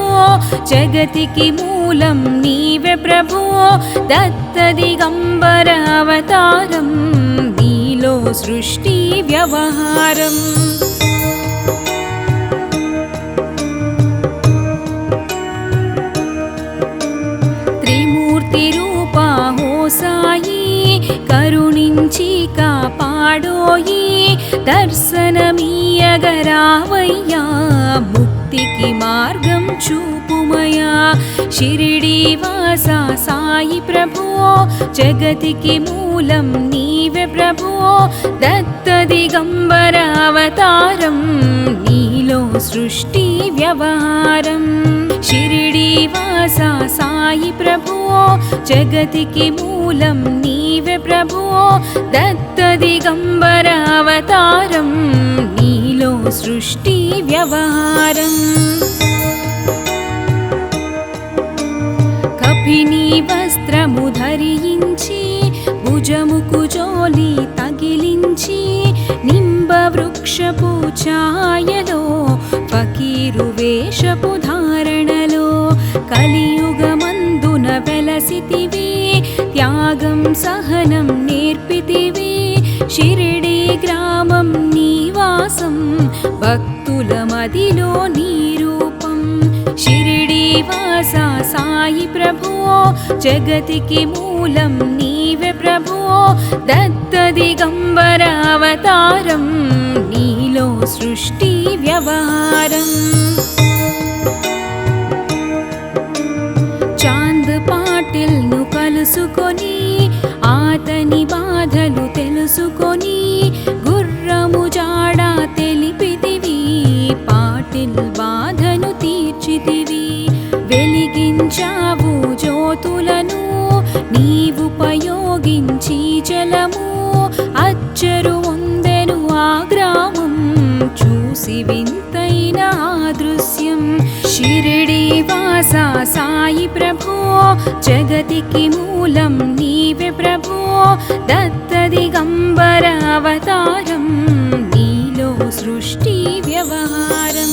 जगतिकी मूलं नीवे प्रभु दत्त दिगंबर अवतारं नीलो सृष्टि व्यवहारम् సాయి కరుణించి కాపాడోయి దర్శనమీయగరావయ్యా ముక్తికి మార్గం చూపుమయా షిరిడి వాసా సాయి ప్రభు జగతికి మూలం నీవే ప్రభు దత్త దిగంబర అవతారం నీలో సృష్టి వ్యవహారం షిరిడి వాసా సాయి ప్రభు జగతికి మూలం నీవే ప్రభు దత్త దిగంబర అవతారం నీలో సృష్టి వ్యవహారం కపిని వస్త్రము ధరించి భుజముకు జోలి తగిలించి నింబ వృక్షపు ఛాయలో ఫకీరు వేషపు ధారణలో కలియుగమందున వెలసితివి త్యాగం సహనం నేర్పితివి షిరిడి గ్రామం నివాసం భక్తుల మదిలో నీ రూపం షిరిడి వాసా సాయి ప్రభు జగతికి మూలం నీవే ప్రభు దత్త దిగంబర అవతారం నీలో సృష్టి వ్యవహారం చాంద్ పాటిల్ ను కలుసుకొని ఆతని బాధలు తెలుసుకొని గుర్రము జాడ తెలిపితివి పాటిల్ బాధను తీర్చితివి వెలిగించావు జ్యోతులను నీవుపయోగించి జలము అచ్చరు ఉందెను ఆ గ్రామం చూసి వింతైన ఆ దృశ్యం షిరిడి వాసా సాయి ప్రభు జగతికి మూలం నీవే ప్రభు దత్త దిగంబర అవతారం నీలో సృష్టి వ్యవహారం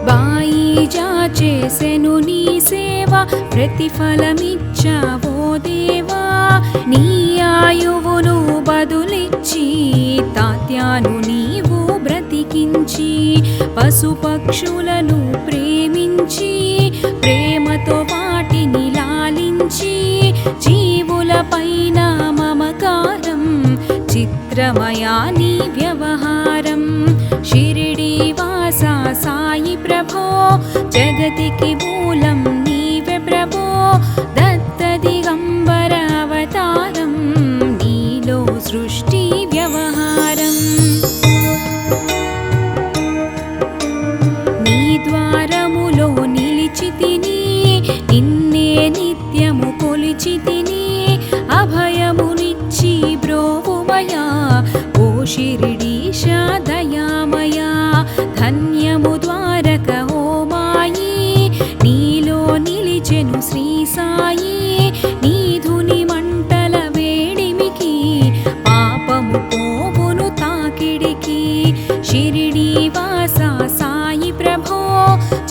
బాయిజా చేసెను నీ సేవ ప్రతిఫలమిచ్చావో దేవా నీ ఆయువును బదులిచ్చి తాత్యాను నీవు బ్రతికించి పశుపక్షులను ప్రేమించి ప్రేమతో వాటిని లాలించి జీవుల పైన మమకారం చిత్రమయా నీ వ్యవహారం షిరిడి వాసా సాయి ప్రభో జగతికి మూలం నీవే ప్రభో దత్త దిగంబర అవతారం నీలో సృష్టి వ్యవహారం నీ ద్వారములో నిలిచితిని నిన్నే నిత్యము కొలిచితిని అభయమునిచ్చి బ్రోవుమయా ఓ షిరిడీశ దయామయా ధన్యము ద్వారక ఓ మాయ షిరిడీవాసా సాయి ప్రభో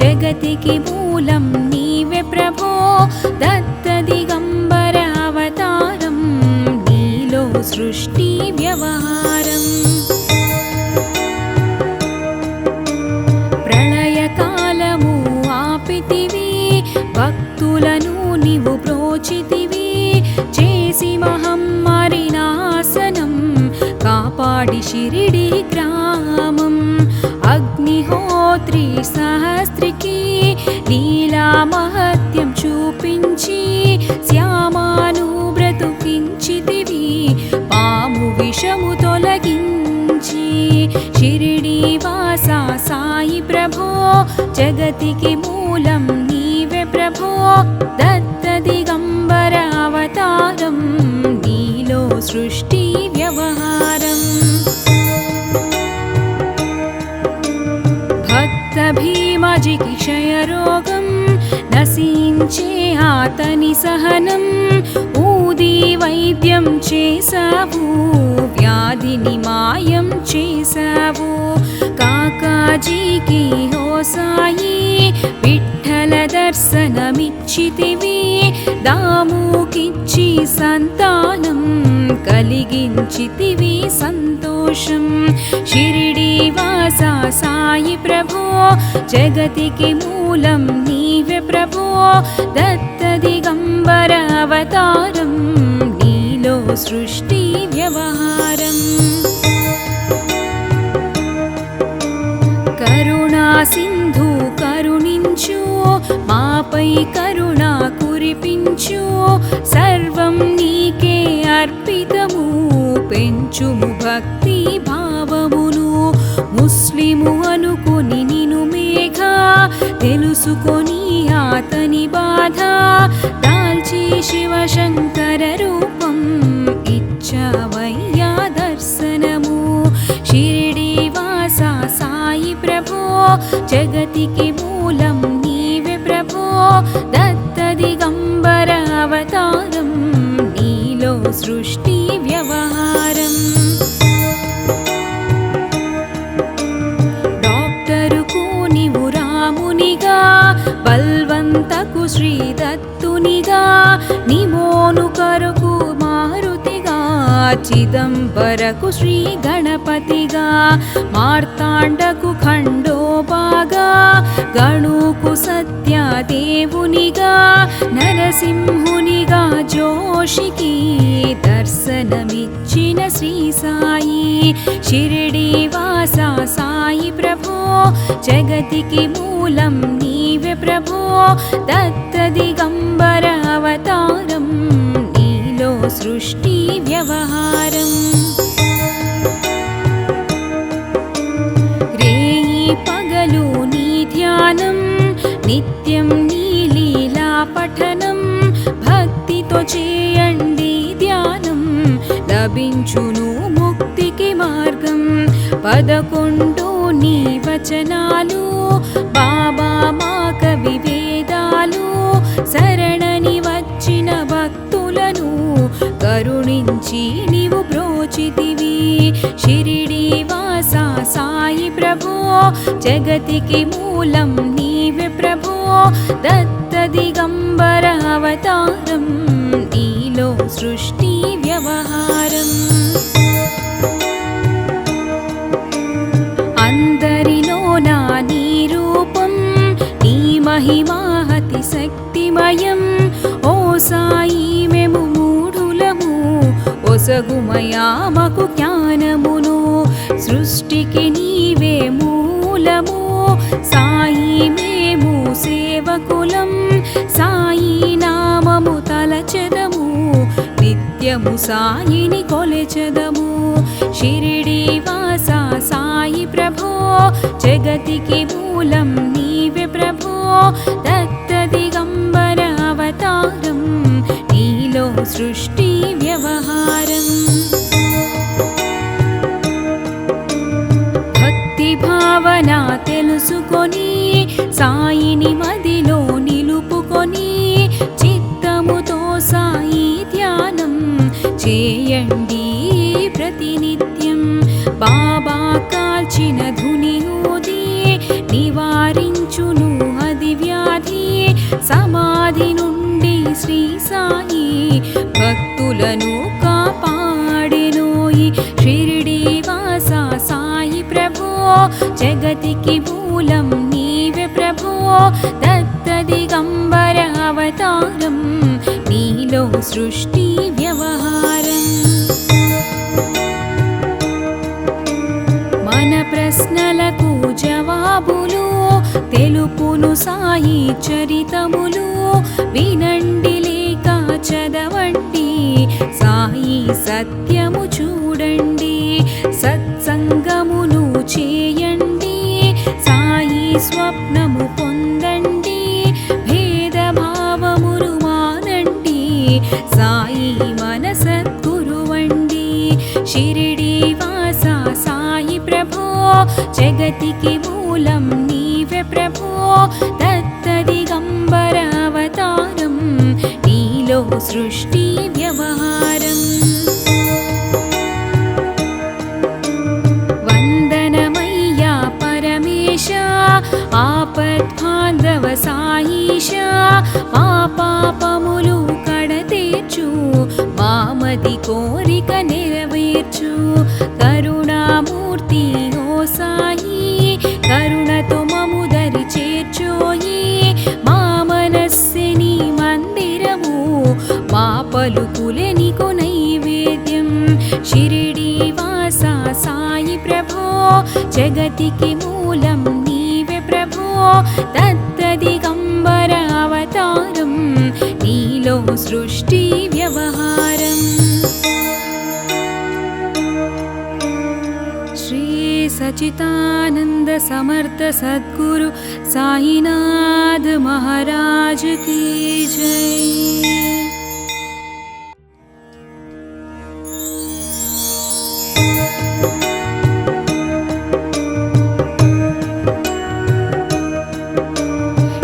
జగతికి మూలం నీవే ప్రభో దత్త దిగంబర అవతారం నీలో సృష్టి వ్యవహారం ప్రళయకాలము ఆపితివి భక్తులను నీవు ప్రోచితివి చేసి మహమ్మారి నాశనం కాపాడి షిరిడి గ్రామం అగ్నిహోత్రి సహస్రికి లీలా మహత్యం చూపించి శ్యామాను బ్రతుకించితివి పాము విషము తొలగించి షిరిడీవాసా సాయి ప్రభో జగతికి మూలం నీవే ప్రభో దత్త దిగంబర అవతారం నీలో సృష్టి వ్యవహారం భక్త భీమజికి క్షయరోగం నశించే ఆతని సహనం ఊది వైద్యం చేసావు వ్యాధిని మాయం చేసావు కాకాజీకి హో సాయి విఠల దర్శనమిచ్చితివి దాముకిచ్చి సంతానం కలిగించితివి సంతోషం షిరిడీవాసా సాయి ప్రభో జగతికి మూలం నీవే ప్రభో దత్త దిగంబర అవతారం నీలో సృష్టి వ్యవహారం కరుణా సింధు కరుణించు మాపై కరుణ కురిపించు సర్వం నీకే అర్పితము పెంచుము భక్తి భావమును ముస్లిము అనుకుని నిను మేఘ తెలుసుకొని అతని బాధ దాల్చి శివశంకర రూపం ఇచ్చవయ్యా దర్శనము షిరిడీవాసా సాయి ప్రభో జగతికి మూలం నీవే ప్రభో దత్త దిగంబర అవతారం నీలో సృష్టి వ్యవహారం డాక్టరుకు నీవు రామునిగా బల్వంతకు శ్రీదత్తునిగా నిమోను కరకు మారుతిగా చిదంబరకు శ్రీ గణపతిగా మార్తాండకు ఖండోబాగా గణుకు సత్యదేవునిగా నరసింహునిగా జోషికి దర్శనమిచ్చిన శ్రీ సాయి షిరిడీవాసా సాయి ప్రభో జగతికి మూలం నీవే ప్రభో దత్త దిగంబర అవతారం నీలో సృష్టి వ్యవహారం రేయి పగలు నీ ధ్యానం నిత్యం నీ లీలా పఠనం భక్తితో చేయండి ధ్యానం లభించును ముక్తికి మార్గం 11 నీ వచనాలు బాబా మా కవి వేదాలు శరణని వచ్చిన భక్తులను కరుణించి నీవు బ్రోచితివి షిరిడీవాసా సాయి ప్రభో జగతికి మూలం నీవే ప్రభో దత్త దిగంబర అవతారం నీలో సృష్టి వ్యవహారం అందరిలోన నీ రూపం నీ మహిమాహతి శక్తిమయం ఓ సాయి మేము మూఢులము ఒసగుమయామకు జ్ఞానమును సృష్టికి నీవే మూలము సాయి మేము సేవకులం సాయి నామము తలచెదము నిత్యము సాయిని కొలచెదము షిరిడీవాసా సాయి ప్రభో జగతికి మూలం నీవే ప్రభో దత్త దిగంబర అవతారం నీలో సృష్టి వ్యవహారం భక్తి భావన తెలుసుకొని సాయిని మదిలో నిలుపుకొని చిత్తముతో సాయి ధ్యానం చేయండి ప్రతినిత్యం బాబా కాల్చిన ధునియూది నివారించును అది వ్యాధి సమాధి నుండి శ్రీ సాయి భక్తులను కాపాడెనోయి షిరిడి వాస సాయి ప్రభో జగతికి మూలం నీవే ప్రభో దత్త దిగంబర అవతారం నీలో సృష్టి వ్యవహారం మన ప్రశ్నలకు జవాబులు తెలుపును సాయి చరితములు వినండి లేక చదవండి సాయి సత్యము చూడండి సత్సంగమును చేయండి సాయి స్వప్నము పొందండి భేదభావమును మానండి సాయి మన సద్గురువండి షిరిడి వాస సాయి ప్రభో జగతికి మూలం నీవే ప్రభో దత్త దిగంబర అవతారం నీలో సృష్టి వ్యవహారం వందనమయ్యా పరమేశ ఆపద్బాంధవ సాయిష మా పాపములు కడతీర్చు మామది కోరిక నెరవేర్చు కరుణామూర్తి ఓ సాయి కరుణతో మము దరి చేర్చోయి మా మనస్సే నీ మందిరము మా పలుకులే నీకు నైవేద్యం షిరిడి వాస సాయి ప్రభో జగతికి మూలం నీవే ప్రభో దత్త దిగంబర అవతారం నీలో సృష్టి వ్యవహారం శ్రీ सच्चिदानंद समर्थ सद्गुरु साईनाथ महाराज की जय।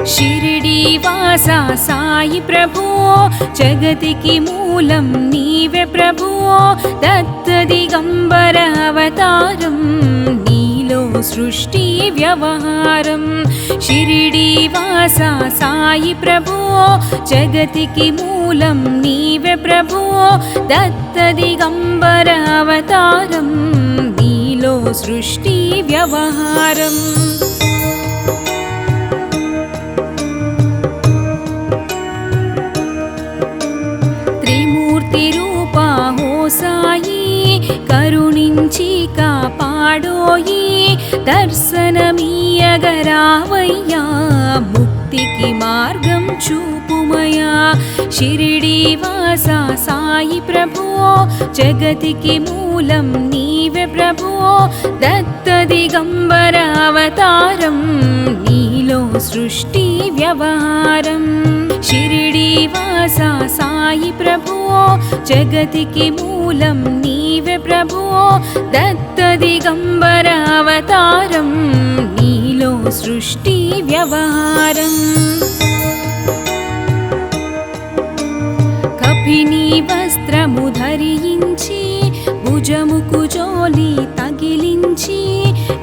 शिरडी वासा साई प्रभु जगतिकी मूलं नीवे प्रभु दत्त दिगंबर अवतारं नीलो सृष्टि व्यवहारं शिरडी वासा साई प्रभु जगतिकी मूलं नीवे प्रभु दत्त दिगंबर अवतारं नीलो सृष्टि व्यवहारं रूपा हो साई करुणिंची कापाडोयी दर्शनमीयगरावय्या मुक्तिकी मार्गं चूपुमया शिरडी वासा साई प्रभु जगतिकी मूलं नीवे प्रभु दत्त दिगंबर अवतारं नीलो सृष्टि व्यवहारं शिरडी वासा साई प्रभु जगतिकी मूलं नीवे प्रभु दत्त दिगंबर अवतारं नीलो सृष्टि व्यवहारं कपिनी वस्त्रमु धరించి భుజముకు జోలి తగిలించి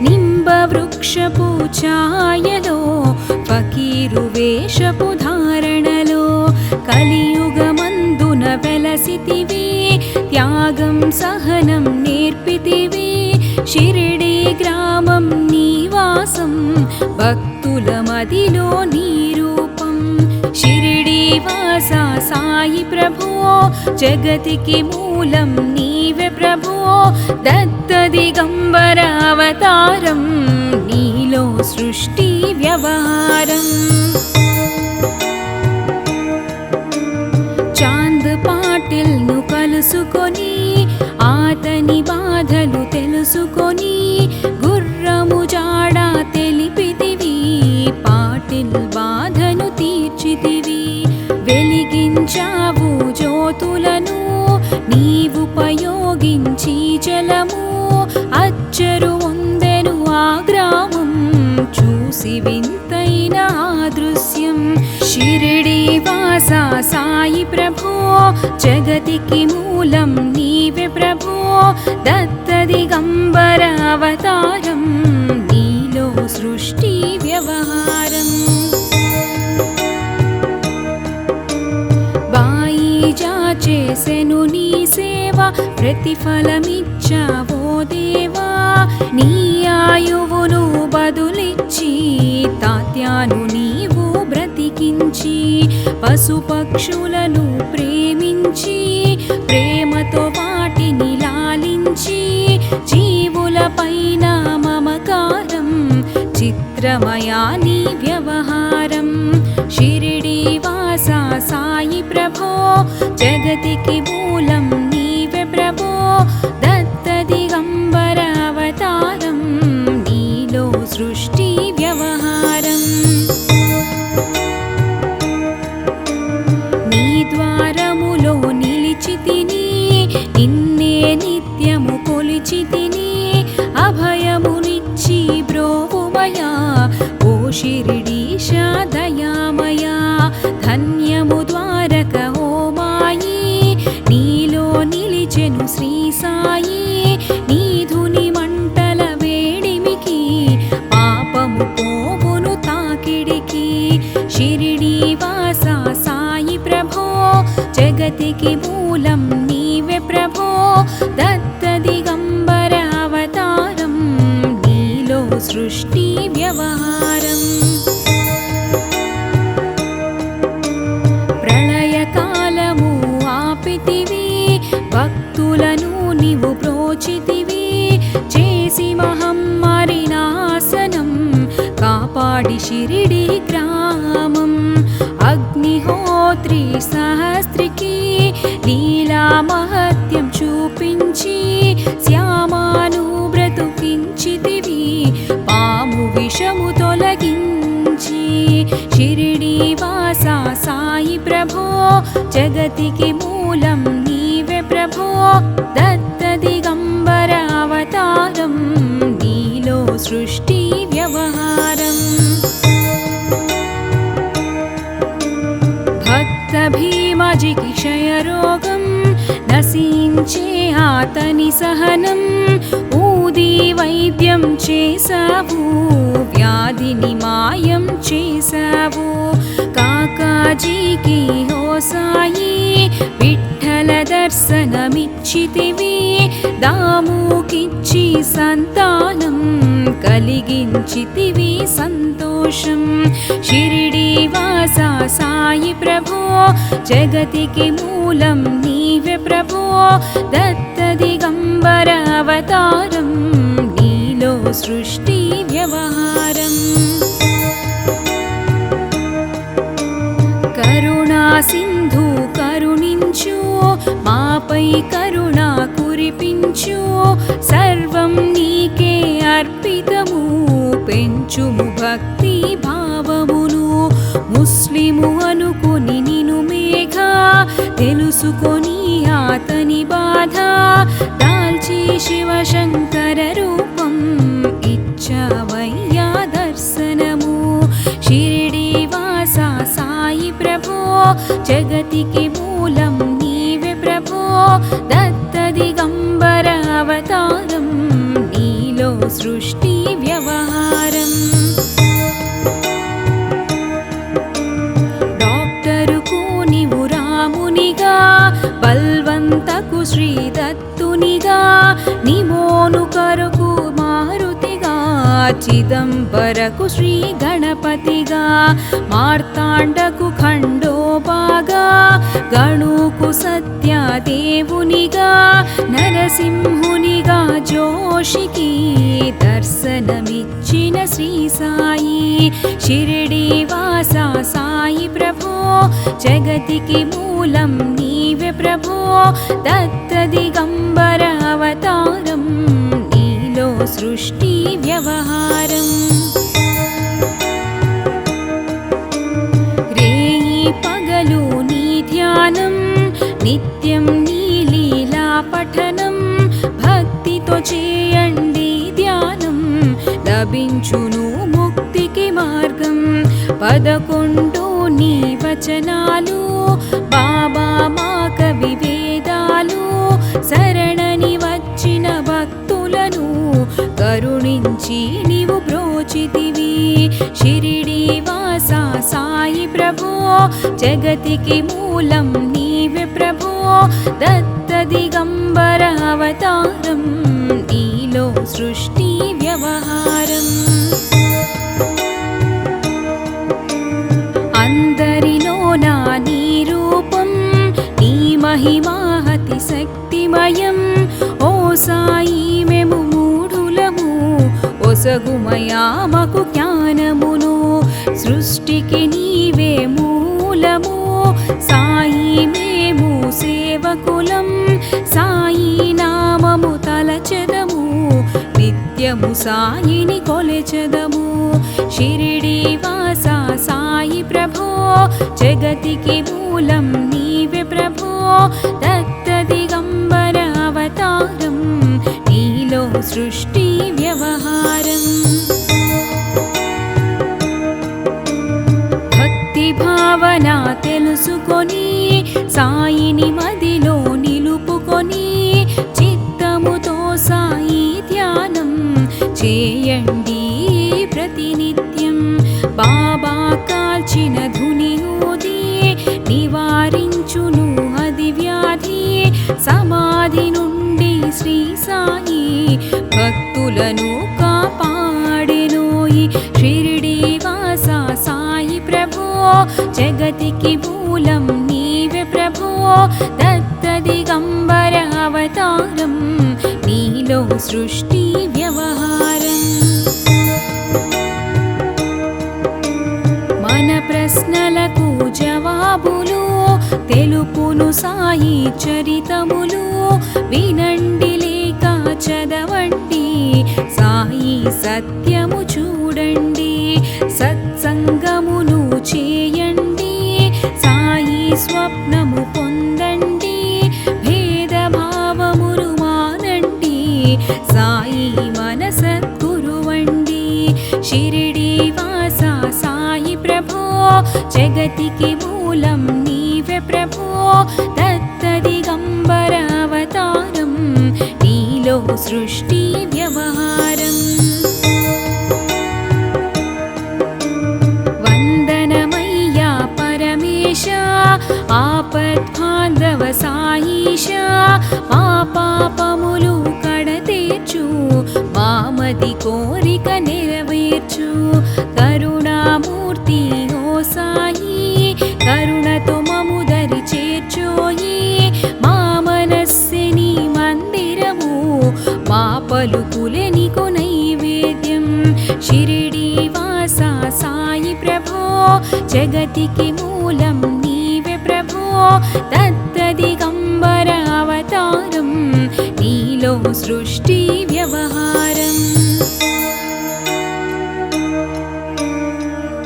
నింబ వృక్షపు ఛాయలో ఫకీరు వేషపు ధారణలో కలియుగమందున వెలసితివి త్యాగం సహనం నేర్పితివి షిరిడి గ్రామం నివాసం భక్తుల మదిలో నీ రూపం షిరిడి వాసా సాయి ప్రభు జగతికి మూలం నీవే ప్రభు దత్త దిగంబర అవతారం నీలో సృష్టి వ్యవహారం చాంద్ పాటిల్ ను కలుసుకొని ఆతని బాధలు తెలుసుకొని గుర్రము జాడ తెలిపితివి పాటిల్ బాధను తీర్చితివి వెలిగించావు జ్యోతులను నీవుపయోగించి జలము అచ్చరు వందెను ఆ గ్రామం చూసి వింతైన దృశ్యం షిరిడి వాసా సాయి ప్రభు జగతికి మూలం నీవే ప్రభు దత్త దిగంబర అవతారం నీలో సృష్టి వ్యవహారం బాయిజా చేసెను నీ సేవ ప్రతిఫలమిచ్చావో దేవా నీ ఆయువును బదులిచ్చి తాత్యాను నీవు బ్రతికించి పశుపక్షులను ప్రేమించి ప్రేమతో వాటిని లాలించి జీవులపైన మమకారం చిత్రమయా నీ వ్యవహారం షిరిడి వాసా సాయి ప్రభో జగతికి మూలం నీవే ప్రభో దత్త దిగంబర అవతారం నీలో సృష్టి వ్యవహారం నీ ద్వారములో నిలిచి తిని నిన్నే నిత్యము కొలిచి తిని అభయమునిచ్చి బ్రోవుమయా ఓ షిరిడీశ దయామయా ధన్యము ద్వారక ఓ మాయి నీలో నిలిచెను శ్రీ సాయి నీధుని మంటల వేడిమికి పాపము పోవును తాకిడికి షిరిడి వాసా సాయి ప్రభో జగతికి మూలం నీవే ప్రభో దత్త దిగంబర అవతారం నీలో సృష్టి వ్యవహారం ప్రళయకాలము ఆపితివి భక్తులను నీవు ప్రోచితివి చేసి మహమ్మారి నాశనం కాపాడి షిరిడి గ్రామం అగ్నిహోత్రి సహస్రికి లీలా మహత్యం చూపించి శ్యామాను బ్రతుకించితివి పాము విషము తొలగించి షిరిడి వాసా సాయి ప్రభో జగతికి మూలం నీవే ప్రభో దత్త దిగంబర అవతారం నీలో సృష్టి వ్యవహారం భక్త భీమజికి క్షయరోగం నశించే ఆతని సహనం ఊది వైద్యం చేసావు వ్యాధిని మాయం చేసావు కాకాజీకి హో సాయి విఠల దర్శనమిచ్చితివి దాముకిచ్చి సంతానం కలిగించితివి సంతోషం షిరిడి వాసా సాయి ప్రభో జగతికి మూలం నీవే ప్రభో దత్త దిగంబర అవతారం నీలో సృష్టి వ్యవహారం కరుణా సింధు కరుణించు మాపై కరుణ కురిపించు సర్వం నీకే అర్పితము పెంచుము భక్తి భావమును ముస్లిము అనుకుని నిను మేఘ తెలుసుకొని ఆతని బాధ దాల్చి శివశంకర రూపం ఇచ్చవయ్యా దర్శనము షిరిడి వాసా సాయి ప్రభో జగతికి మూలం నీవే ప్రభో దత్త దిగంబర అవతారం నీలో సృష్టి వ్యవహారం డాక్టరుకు నీవు రామునిగా బల్వంతకు శ్రీ దత్తునిగా నిమోను కరకు మారుతిగా చిదంబరకు శ్రీ గణపతిగా మార్తాండకు ఖండోబాగా గణుకు సత్యదేవునిగా నరసింహునిగా జోషికి దర్శనమిచ్చిన శ్రీ సాయి షిరిడి వాసా సాయి ప్రభో జగతికి మూలం నీవే ప్రభో దత్త దిగంబర అవతారం నీలో సృష్టి వ్యవహారం రేయి పగలు నీ ధ్యానం నిత్యం నీ లీలా పఠనం భక్తితో చేయండి ధ్యానం లభించును ముక్తికి మార్గం 11 నీ వచనాలు బాబా మా కవి వేదాలు శరణని వచ్చిన భక్తుల భక్తులను కరుణించి నీవు బ్రోచితివి. షిరిడి వాస సాయి ప్రభో జగతికి మూలం నీవే ప్రభో. దత్త దిగంబర అవతారం నీలో సృష్టి వ్యవహారం. అందరిలోనా నీ రూపం నీ మహిమాహతి శక్తిమయం. ఓ సాయి మేము మూఢులము ఒసగుమయా మాకు జ్ఞానమును. సృష్టికి నీవే మూలము సాయి మేము సేవకులం. సాయి నామము తలచెదము నిత్యము సాయిని కొలచెదము. షిరిడి వాస సాయి ప్రభో జగతికి మూలం నీవే ప్రభో. దత్త దిగంబర అవతారం నీలో సృష్టి వ్యవహారం. భక్తి భావన తెలుసుకొని సాయిని మదిలో నిలుపుకొని చిత్తముతో సాయి ధ్యానం చేయండి ప్రతినిత్యం. బాబా కాల్చిన ధుని ఊది నివారించును అది వ్యాధి. సమాధి నుండి శ్రీ సాయి భక్తులను కాపాడెనోయి. షిరిడి వాస సాయి ప్రభో జగతికి మూలం నీవే ప్రభో. దత్త దిగంబర అవతారం నీలో సృష్టి వ్యవహారం. మన ప్రశ్నలకు జవాబులు తెలుపును సాయి చరితములు. వినండి లేక చదవండి సాయి సత్యము చూడండి. సత్సంగమును చేయండి సాయి స్వప్నము పొందండి. భేదభావములు మానండి సాయి మన సద్గురువండి. షిరిడి వాస సాయి ప్రభో జగతికి మూలం నీవే ప్రభో. దత్త దిగంబర అవతారం నీలో సృష్టి వ్యవహారం. వందనమయ్యా పరమేశ ఆపద్బాంధవ సాయిష. మా పాపములు కడతీర్చు మామది కోరిక నెరవేర్చు. కరుణామూర్తి ఓ సాయి కరుణతో మము దరి చేర్చోయి. మా మనస్సే నీ మందిరము మా పలుకులే నీకు నైవేద్యం. షిరిడి వాస సాయి ప్రభో జగతికి మూలం నీవే ప్రభో. దత్త దిగంబర అవతారం నీలో సృష్టి వ్యవహారం.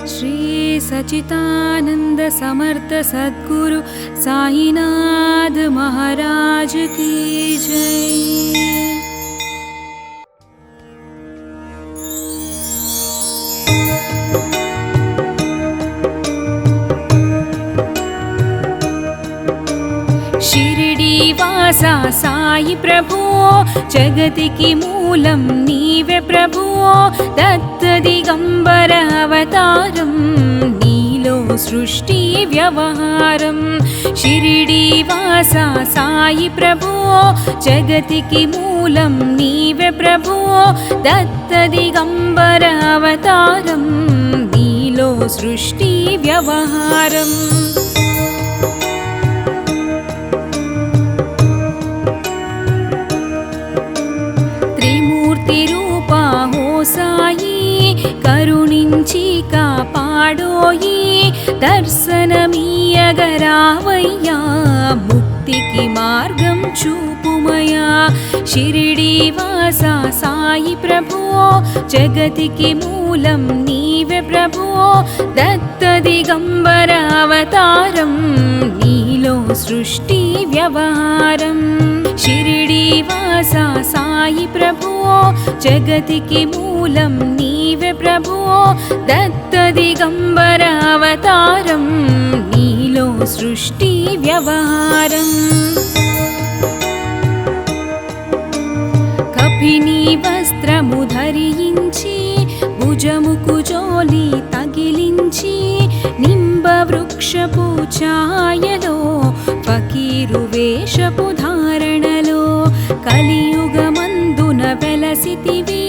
శ్రీ సచితానంద సమర్థ సద్గురు సాయినాథ్ మహారాజ్ की जय. షిరిడి వాస సాయి ప్రభో జగతికి మూలం నీవే ప్రభో. దత్త దిగంబర అవతారం నీలో సృష్టి వ్యవహారం. షిరిడి వాస సాయి ప్రభో జగతికి మూలం నీవే ప్రభో. దత్త దిగంబర అవతారం నీలో సృష్టి వ్యవహారం. త్రిమూర్తి రూపా హో సాయి కరుణించి కాపాడోయి. దర్శనమీయగరావయ్యా ముక్తికి మార్గం చూపుమయా. షిరిడి వాస సాయి ప్రభో జగతికి మూలం నీవే ప్రభో. దత్త దిగంబర అవతారం నీలో సృష్టి వ్యవహారం. షిరిడి వాస సాయి ప్రభో జగతికి మూలం నీవే ప్రభో. దత్త దిగంబర అవతారం నీలో సృష్టి వ్యవహారం. గర్భిణీ వస్త్రము ధరించి భుజముకు జోలి తగిలించి నింబ వృక్షపు ఛాయలో ఫకీరు వేషపు ధారణలో కలియుగమందున వెలసితివి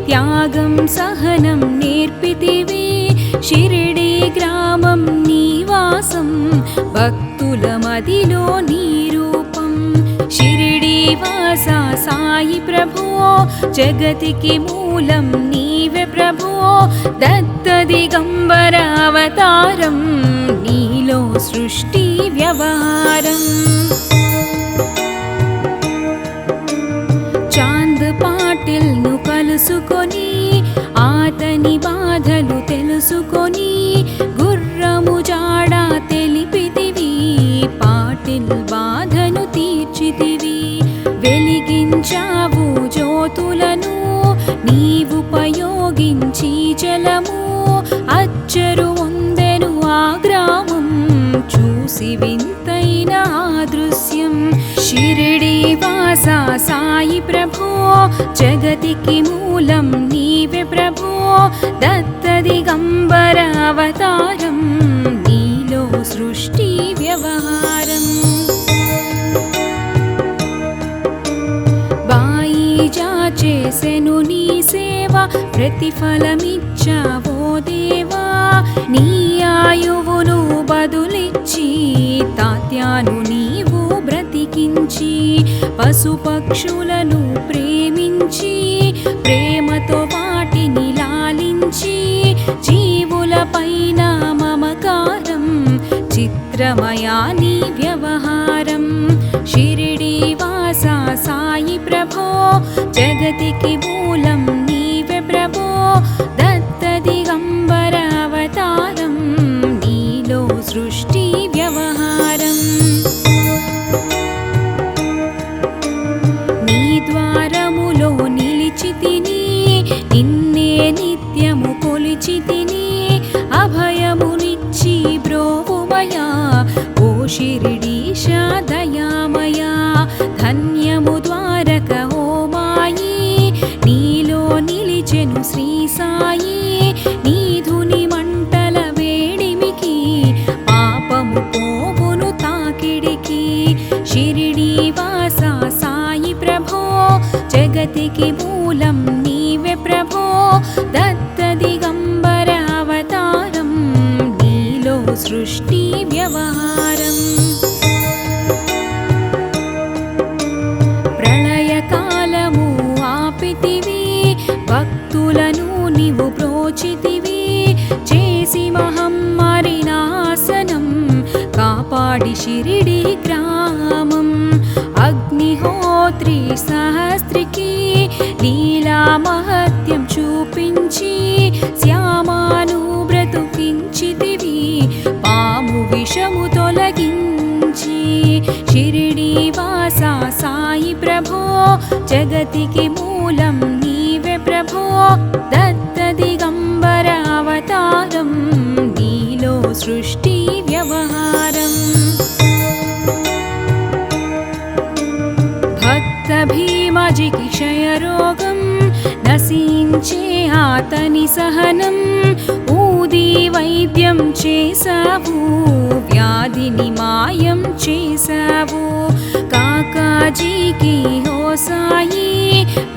త్యాగం సహనం నేర్పితివి షిరిడి గ్రామం నీవాసం భక్తుల మదిలో నీ రూపం షిరిడి వాస సాయి ప్రభువో జగతికి మూలం నీవే ప్రభువో దత్త దిగంబర అవతారం నీలో సృష్టి వ్యవహారం చాంద్ పాటిల్ ను కలుసుకొని ఆతని బాధలు తెలుసుకొని గుర్రము జాడ తెలిపితివి పాటిల్ బాధను తీర్చితివి వెలిగించావు జ్యోతులను నీవుపయోగించి జలము అచ్చరు వందెను ఆ గ్రామం చూసి వింతైన ఆ దృశ్యం షిరిడి వాస సాయి ప్రభో జగతికి మూలం నీవే ప్రభో దత్త దిగంబర అవతారం నీలో సృష్టి వ్యవహారం బాయిజా చేసెను నీ సేవ ప్రతిఫలమిచ్చావో దేవా నీ ఆయువును బదులిచ్చి తాత్యాను నీవు బ్రతికించి పశుపక్షులను ప్రేమించి ప్రేమతో వాటిని లాలించి జీవుల పైన మమకారం చిత్రమయా నీ వ్యవహారం షిరిడి వాస సాయి ప్రభో జగతికి మూలం నీవే ప్రభో దత్త దిగంబర అవతారం నీలో సృష్టి వ్యవహారం నీ ద్వారములో నిలిచితిని నిన్నే నిత్యము కొలిచితిని అభయమునిచ్చి బ్రోవుమయా ఓ షిరిడీశ దయామయా ధన్యము ద్వారక ఓ మాయి నీలో నిలిచెను శ్రీ సాయి నీధుని మంటల వేడిమికి పాపము పోవును తాకిడికి షిరిడి వాస సాయి ప్రభో జగతికి మూలం నీవే ప్రభో దత్త దిగంబర అవతారం నీలో సృష్టి వ్యవహారం ప్రళయకాలము ఆపితివి భక్తులను నీవు ప్రోచితివి చేసి మహమ్మారి నాశనం కాపాడి షిరిడి గ్రామం అగ్నిహోత్రి సహస్రికి లీలా మహత్యం చూపించి శ్యామాను బ్రతుకించితివి పాము విషము తొలగించి షిరిడి వాస సాయి ప్రభో జగతికి మూలం నీవే ప్రభో దత్త దిగంబర అవతారం నీలో సృష్టి వ్యవహారం భక్త భీమజికి క్షయరోగం నశించే ఆతని సహనం ఊది వైద్యం చేసావు వ్యాధిని మాయం చేసావు కాకాజీకి హో సాయి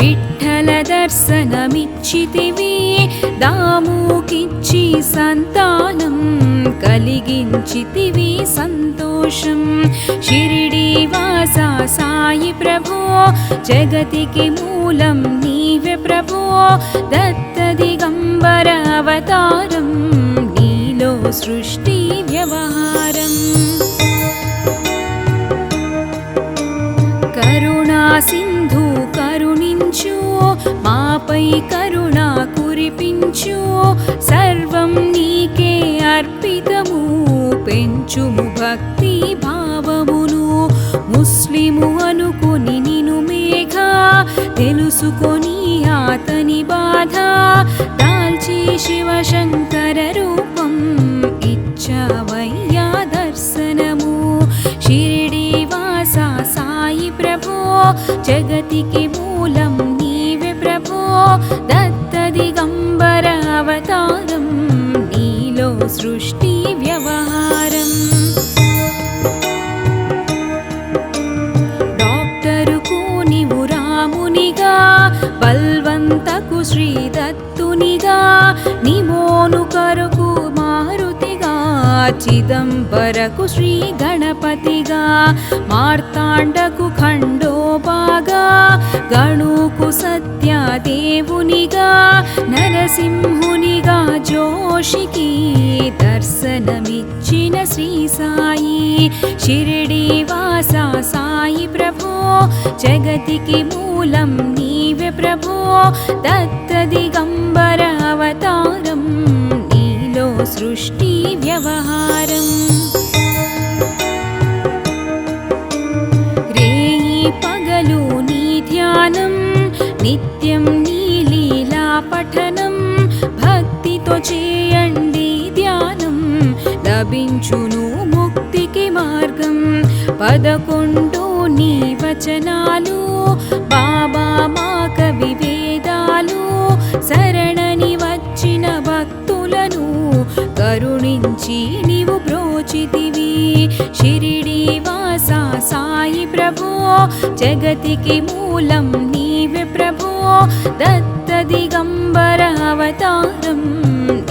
విఠల దర్శనమిచ్చితివి దాముకిచ్చి సంతానం కలిగించితివి సంతోషం షిరిడి వాస సాయి ప్రభో జగతికి మూలం నీవే ప్రభో దత్త దిగంబర అవతారం నీలో సృష్టి వ్యవహారం కరుణా సింధు కరుణించు మాపై కరుణ కురిపించు సర్వం నీకే అర్పితము పెంచుము భక్తి భావమును ముస్లిము అనుకుని నిను మేఘా తెలుసుకొని ఆతని బాధ దాల్చి శివశంకర రూపం ఇచ్చవయ్యా దర్శనము షిరిడి వాస సాయి ప్రభో జగతికి మూలం నీ అవతారం నీలో సృష్టి వ్యవహారం డాక్టరుకు నీవు రామునిగా బల్వంతకు శ్రీదత్తునిగా నిమోను కరకు మారుతిగా చిదంబరకు శ్రీ గణపతిగా మార్తాండకు ఖండోబాగా గణుకు సత్యదేవునిగా నరసింహునిగా జోషికి దర్శనమిచ్చిన శ్రీ సాయి షిరిడి వాస సాయి ప్రభో జగతికి మూలం నీవే ప్రభో దత్త దిగంబర అవతారం నీలో సృష్టి వ్యవహారం రేయి పగలు నీ ధ్యానం నిత్యం నీ లీలా పఠనం భక్తితో చేయండి ధ్యానం లభించును ముక్తికి మార్గం 11 నీ వచనాలు బాబా మా కవి వేదాలు శరణని వచ్చిన భక్తులను కరుణించి నీవు బ్రోచితివి షిరిడి వాస సాయి ప్రభో జగతికి మూలం నీవే ప్రభో దత్త దిగంబర అవతారం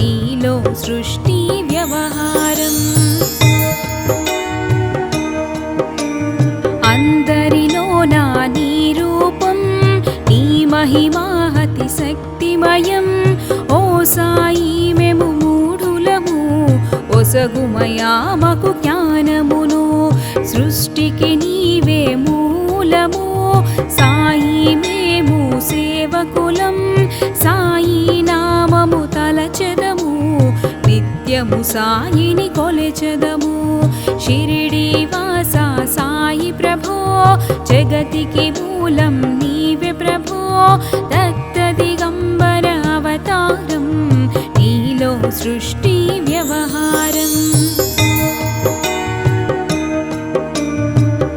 నీలో సృష్టి వ్యవహారం అందరిలోనా నీ రూపం నీ మహిమాహతి శక్తిమయం ఓ సాయి మేము మూఢులము ఒసగుమయామకు జ్ఞానమును సృష్టికి నీవే మూలము సాయి మేము సేవకులం సాయి నామము తలచెదము నిత్యము సాయిని కొలచెదము షిరిడి వాస సాయి ప్రభో జగతికి మూలం నీవే ప్రభో దత్త దిగంబర అవతారం నీలో సృష్టి వ్యవహారం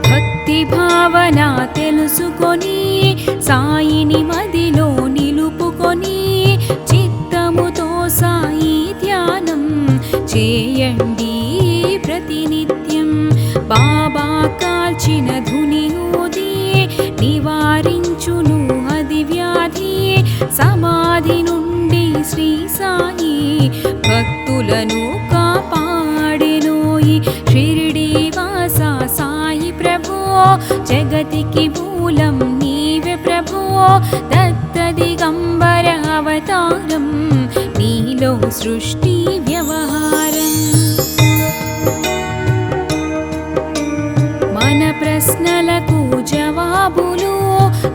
భక్తి భావన తెలుసుకొని సాయిని మదిలో నిలుపుకొని చిత్తముతో సాయి ధ్యానం చేయండి ప్రతినిత్యం బాబా కాల్చిన ధుని ఊది నివారించును అది వ్యాధి సమాధి నుండి శ్రీ సాయి భక్తులను కాపాడెనోయి షిరిడి వాస సాయి ప్రభో జగతికి మూలం నీవే ప్రభో దత్త దిగంబర అవతారం నీలో సృష్టి వ్యవహారం మన ప్రశ్నలకు జవాబులు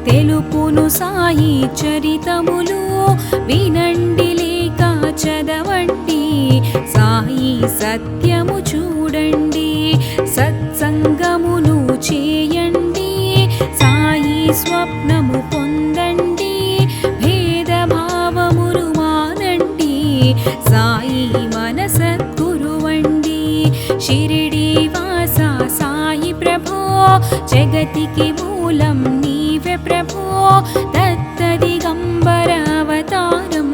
తెలుపును సాయి చరితములు వినండి లేక చదవండి సాయి సత్యము చూడండి సత్సంగమును చేయండి సాయి స్వప్నము పొందండి భేదభావమును మానండి సాయి మన సద్గురువండి షిరిడి వాస సాయి ప్రభో జగతికి మూలం నీవే ప్రభో దత్త దిగంబర అవతారం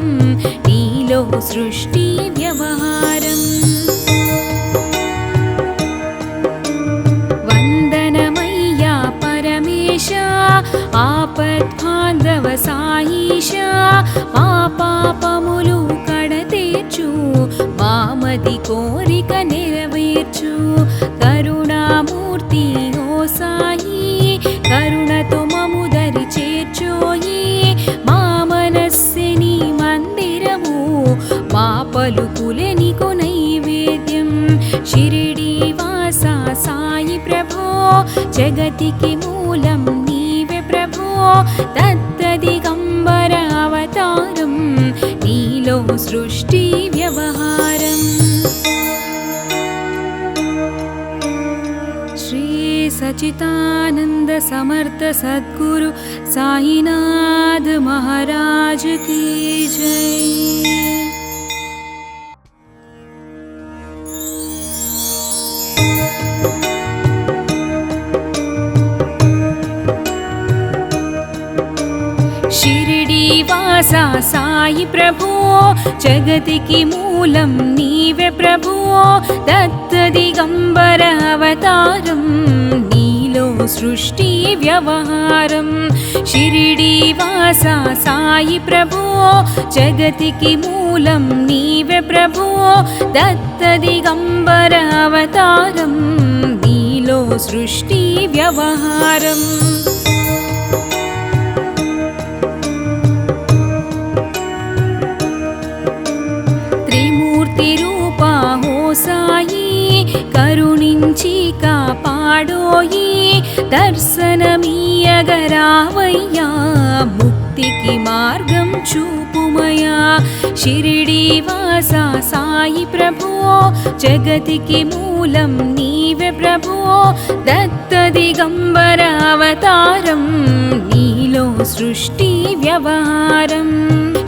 నీలో సృష్టి వ్యవహారం వందనమయ్యా పరమేశ ఆపద్బాంధవ సాయిష మా పాపములు కడతీర్చు మామది కోరిక నెరవేర్చు కరుణామూర్తి ఓ సాయి కరుణతో మము దరి చేర్చోయి మా మనస్సిని మందిరము మా పలుకులే నీకు నైవేద్యం షిరిడి వాస సాయి ప్రభో జగతికి మూలం నీవే ప్రభో దత్త దిగంబర అవతారం నీలో సృష్టి వ్యవహారం శ్రీ सचितानंद समर्थ सद्गुरु साईनाथ महाराज की जय। शिरडी वासा సాయి ప్రభో జగతికి మూలం నీవే ప్రభో దత్త దిగంబర అవతారం నీలో సృష్టి వ్యవహారం షిరిడి వాస సాయి ప్రభో జగతికి మూలం నీవే ప్రభో దత్త దిగంబర అవతారం నీలో సృష్టి వ్యవహారం సాయి కరుణించి కాపాడోయి దర్శనమీయగరావయ్యా ముక్తికి మార్గం చూపుమయా షిరిడి వాస సాయి ప్రభో జగతికి మూలం నీవే ప్రభో దత్త దిగంబర అవతారం నీలో సృష్టి వ్యవహారం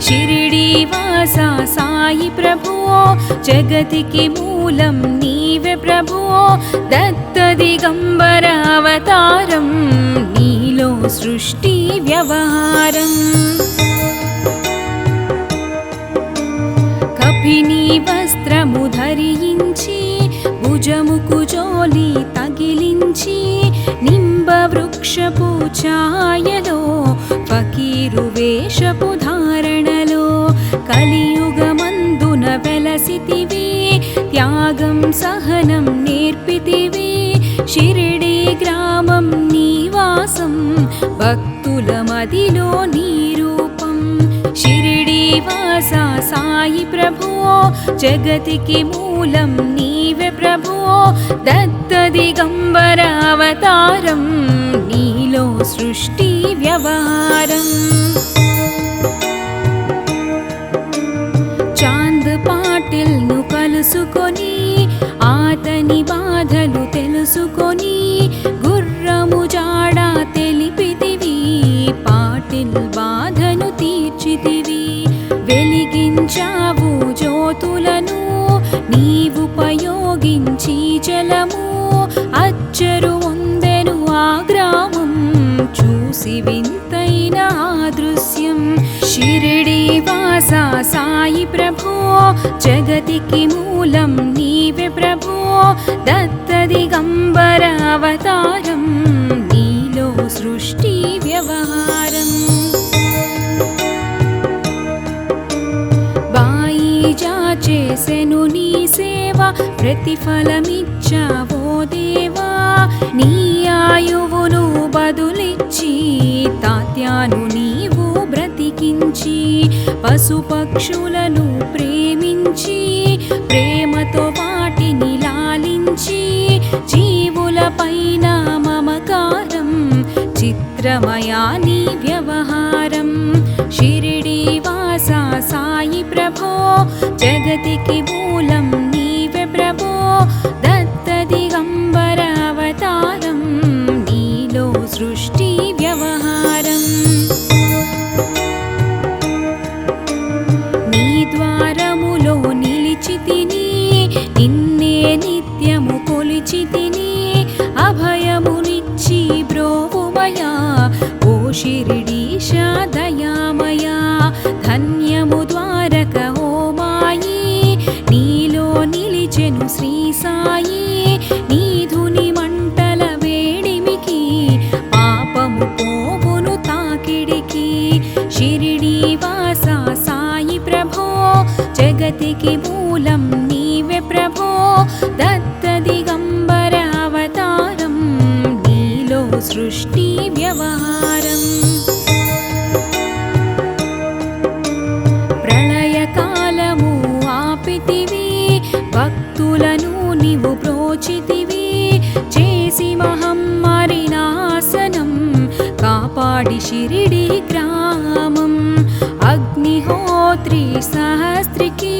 షిరిడి వాస సాయి ప్రభో జగతికి మూలం నీవే ప్రభో దత్త దిగంబర అవతారం నీలో సృష్టి వ్యవహారం కపిని వస్త్రము ధరించి భుజముకు జోలి తగిలించి నింబ వృక్షపు ఛాయలో ఫకీరు వేషపు ధారణలో కలియుగమందున వెలసితివి త్యాగం సహనం నేర్పితివి షిరిడి గ్రామం నీవాసం భక్తుల మదిలో నీ రూపం షిరిడి వాస సాయి ప్రభో జగతికి మూలం నీవే ప్రభో దత్త దిగంబర అవతారం నీలో సృష్టి వ్యవహారం చాంద్ పాటిల్ ను కలుసుకొని ఆతని బాధలు తెలుసుకొని గుర్రము జాడ తెలిపితివి పాటిల్ బాధను తీర్చితివి వెలిగించావు జ్యోతులను నీవుపయోగించి జలము అచ్చరు వందెను ఆ గ్రామం చూసి వింతైన ఆ దృశ్యం షిరిడి వాస సాయి ప్రభో జగతికి మూలం నీవే ప్రభో దత్త దిగంబర అవతారం నీలో సృష్టి వ్యవహారం బాయిజా చేసెను నీ సేవ ప్రతిఫలమిచ్చావో దేవా నీ ఆయువును బదులిచ్చి తాత్యాను నీవు బ్రతికించి పశుపక్షులను ప్రేమించి ప్రేమతో వాటిని లాలించి జీవుల పైన మమకారం చిత్రమయా నీ వ్యవహారం షిరిడి వాస సాయి ప్రభో జగతికి మూలం నీవే ప్రభో దత్త దిగంబర అవతారం నీలో సృష్టి వ్యవహారం నీ ద్వారములో నిలిచి తిని నిన్నే నిత్యము కొలిచి తిని అభయమునిచ్చి బ్రోవుమయా ఓ షిరిడీశ దయామయా ధన్యము ద్వారక ఓ మాయి నీలో నిలిచెను శ్రీ సాయి నీధుని మంటల వేడిమికి పాపము పోవును తాకిడికి షిరిడి వాస సాయి ప్రభో జగతికి మూలం నీవే ప్రభో దత్త దిగంబర అవతారం నీలో సృష్టి వ్యవహారం ప్రళయకాలము ఆపితివి భక్తులను నీవు బ్రోచితివి చేసి మహమ్మారి నాశనం కాపాడి షిరిడి గ్రామం అగ్నిహోత్రి సహస్రికి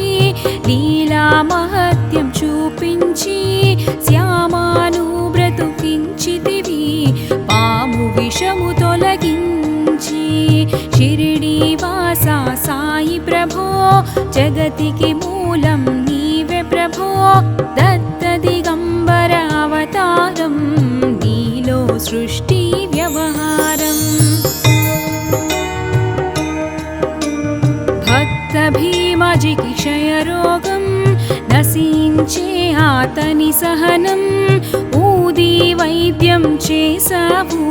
లీలా మహత్యం చూపించి శ్యామాను బ్రతుకించితివి పాము విషము తొలగించి షిరిడి వాస సాయి ప్రభో జగతికి మూలం నీవే ప్రభో దత్త దిగంబర అవతారం నీలో సృష్టి వ్యవహారం రాజుకి క్షయరోగం నశించే అతని సహనం ఊది వైద్యం చేశావు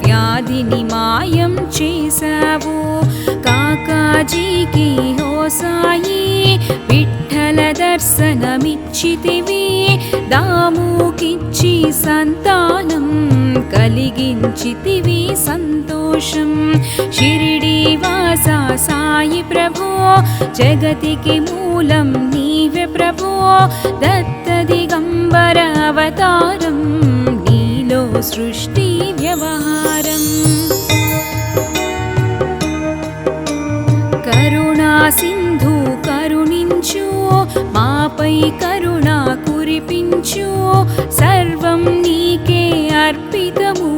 వ్యాధిని మాయం చేశావు కాకాజీకి హోసాయి విఠల దర్శనమిచ్చితివి దాముకిచ్చి సంతానం కలిగించితివి సంతోషం షిరిడి వాస సాయి ప్రభో జగతికి మూలం నీవే ప్రభో దత్త దిగంబర అవతారం నీలో సృష్టి వ్యవహారం కరుణా సింధు కరుణించు మాపై కరుణ కురిపించు సర్వం నీకే అర్పితము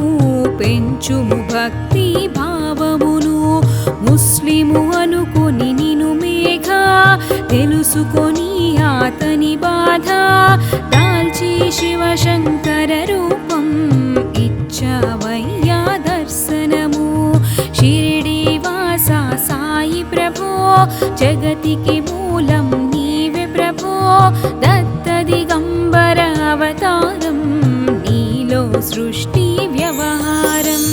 పెంచుము భక్తి భావమును ముస్లిము అనుకొని నిను మేఘ తెలుసుకొని అతని బాధ దాల్చి శివశంకర రూపం ఇచ్చవయ్యా దర్శనము షిరిడి వాస సాయి ప్రభో జగతికి మూలం నీవే ప్రభో దత్త దిగంబర అవతారం నీలో సృష్టి వ్యవహారం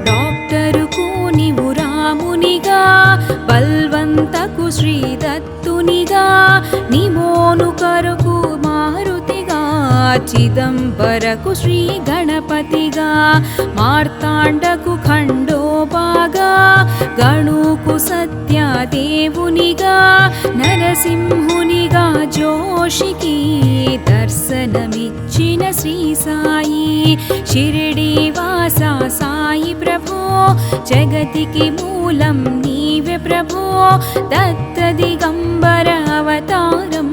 డాక్టరుకు నీవు రామునిగా బల్వంతకు శ్రీదత్తునిగా నిమోను కరకు మారుతిగా చిదంబరకు శ్రీ గణపతిగా మార్తాండకు ఖండోబాగా గణుకు సత్యదేవునిగా నరసింహునిగా జోషికి దర్శనమిచ్చిన శ్రీ సాయి షిరిడి వాస సాయి ప్రభో జగతికి మూలం నీవే ప్రభో దత్త దిగంబర అవతారం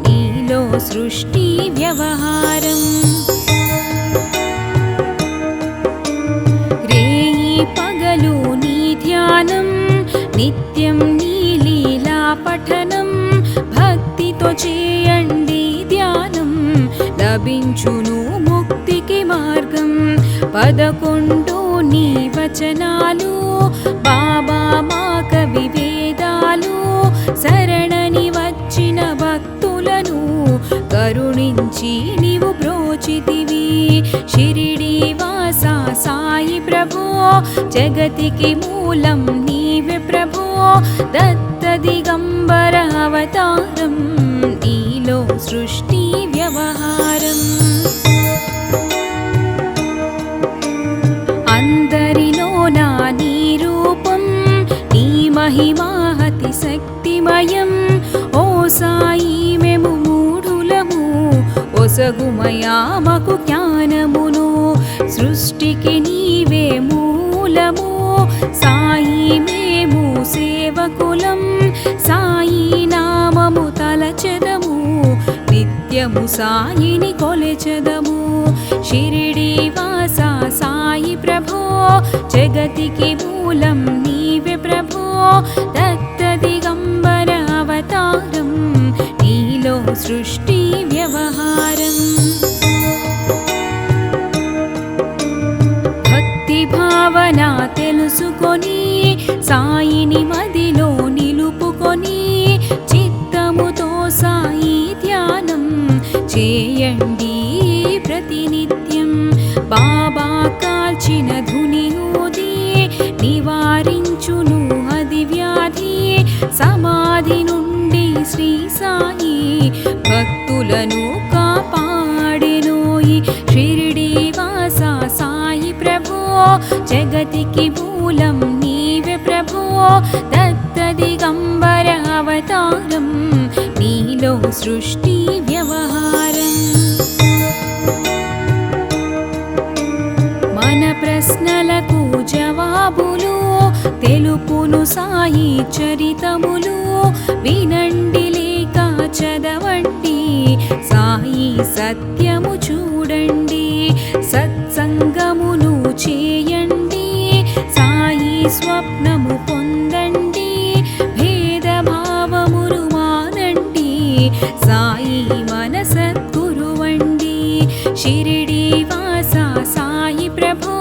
నీలో సృష్టి వ్యవహారం రేయి పగలు నీ ధ్యానం నిత్యం నీ లీలా పఠనం భక్తితో చేయండి ధ్యానం లభించును ముక్తికి మార్గం 11 నీ వచనాలు బాబా మా కవి వేదాలు శరణని వచ్చిన భక్తులను కరుణించి నీవు బ్రోచితివి షిరిడి వాస సాయి ప్రభో జగతికి మూలం నీవే ప్రభో దత్త దిగంబర అవతారం నీలో సృష్టి వ్యవహారం అందరిలోన నీ రూపం నీ మహిమాహతి శక్తిమయం ఓ సాయి మేము మూఢులము ఒసగుమయామకు జ్ఞానమును సృష్టికి నీవే మూలము సాయి మేము సేవకులం సాయి నామము తలచెదము నిత్యము సాయిని కొలచెదము షిరిడి వాస సాయి ప్రభో జగతికి మూలం నీవే ప్రభో దత్త దిగంబర అవతారం నీలో సృష్టి వ్యవహారం భక్తి భావన తెలుసుకొని సాయిని మదిలో నిలుపుకొని చిత్తముతో సాయి ధ్యానం చేయండి ప్రతినిత్యం బాబా కాల్చిన ధుని ఊది నివారించును అది వ్యాధి సమాధి నుండి శ్రీ సాయి భక్తులను కాపాడెనోయి షిరిడి వాస సాయి ప్రభో జగతికి మూలం నీవే ప్రభో దత్త దిగంబర అవతారం నీలో సృష్టి వ్యవహారం మన ప్రశ్నలకు జవాబులు తెలుపును సాయి చరితములు వినండి లేక చదవండి సాయి సత్యము చూడండి సత్సంగమును చేయండి సాయి స్వప్నము పొందండి భేదభావమును మానండి సాయి మన సద్గురువండి షిరిడి వాస సాయి ప్రభో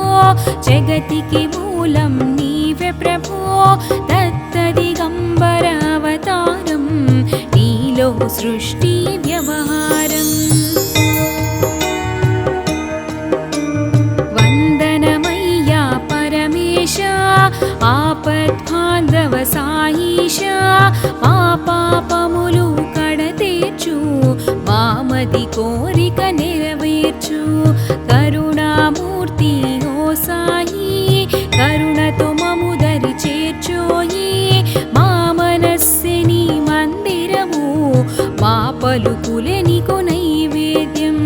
జగతికి మూలం నీవే ప్రభో सृष्टि व्यवहारम् वन्दनमय्या परमेश आपद्बान्धव साईश మా పాపములు కడతీర్చు మామది కోరిక నెరవేర్చు కరుణామూర్తి ఓ సాయి కరుణతో మము దరి చేర్చోయి మా మనస్సిని మందిరము మా పలుకులే నీకు నైవేద్యం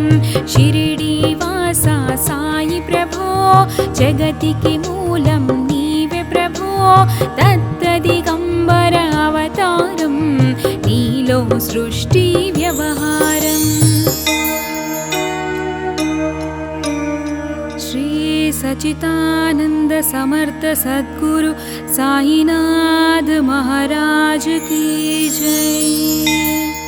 షిరిడి వాస సాయి ప్రభో జగతికి మూలం నీవే ప్రభో దత్తదిగంబర అవతారం నీలో సృష్టి వ్యవహారం श्री सच्चिदानंद समर्थ सद्गुरु साईनाथ महाराज की जय।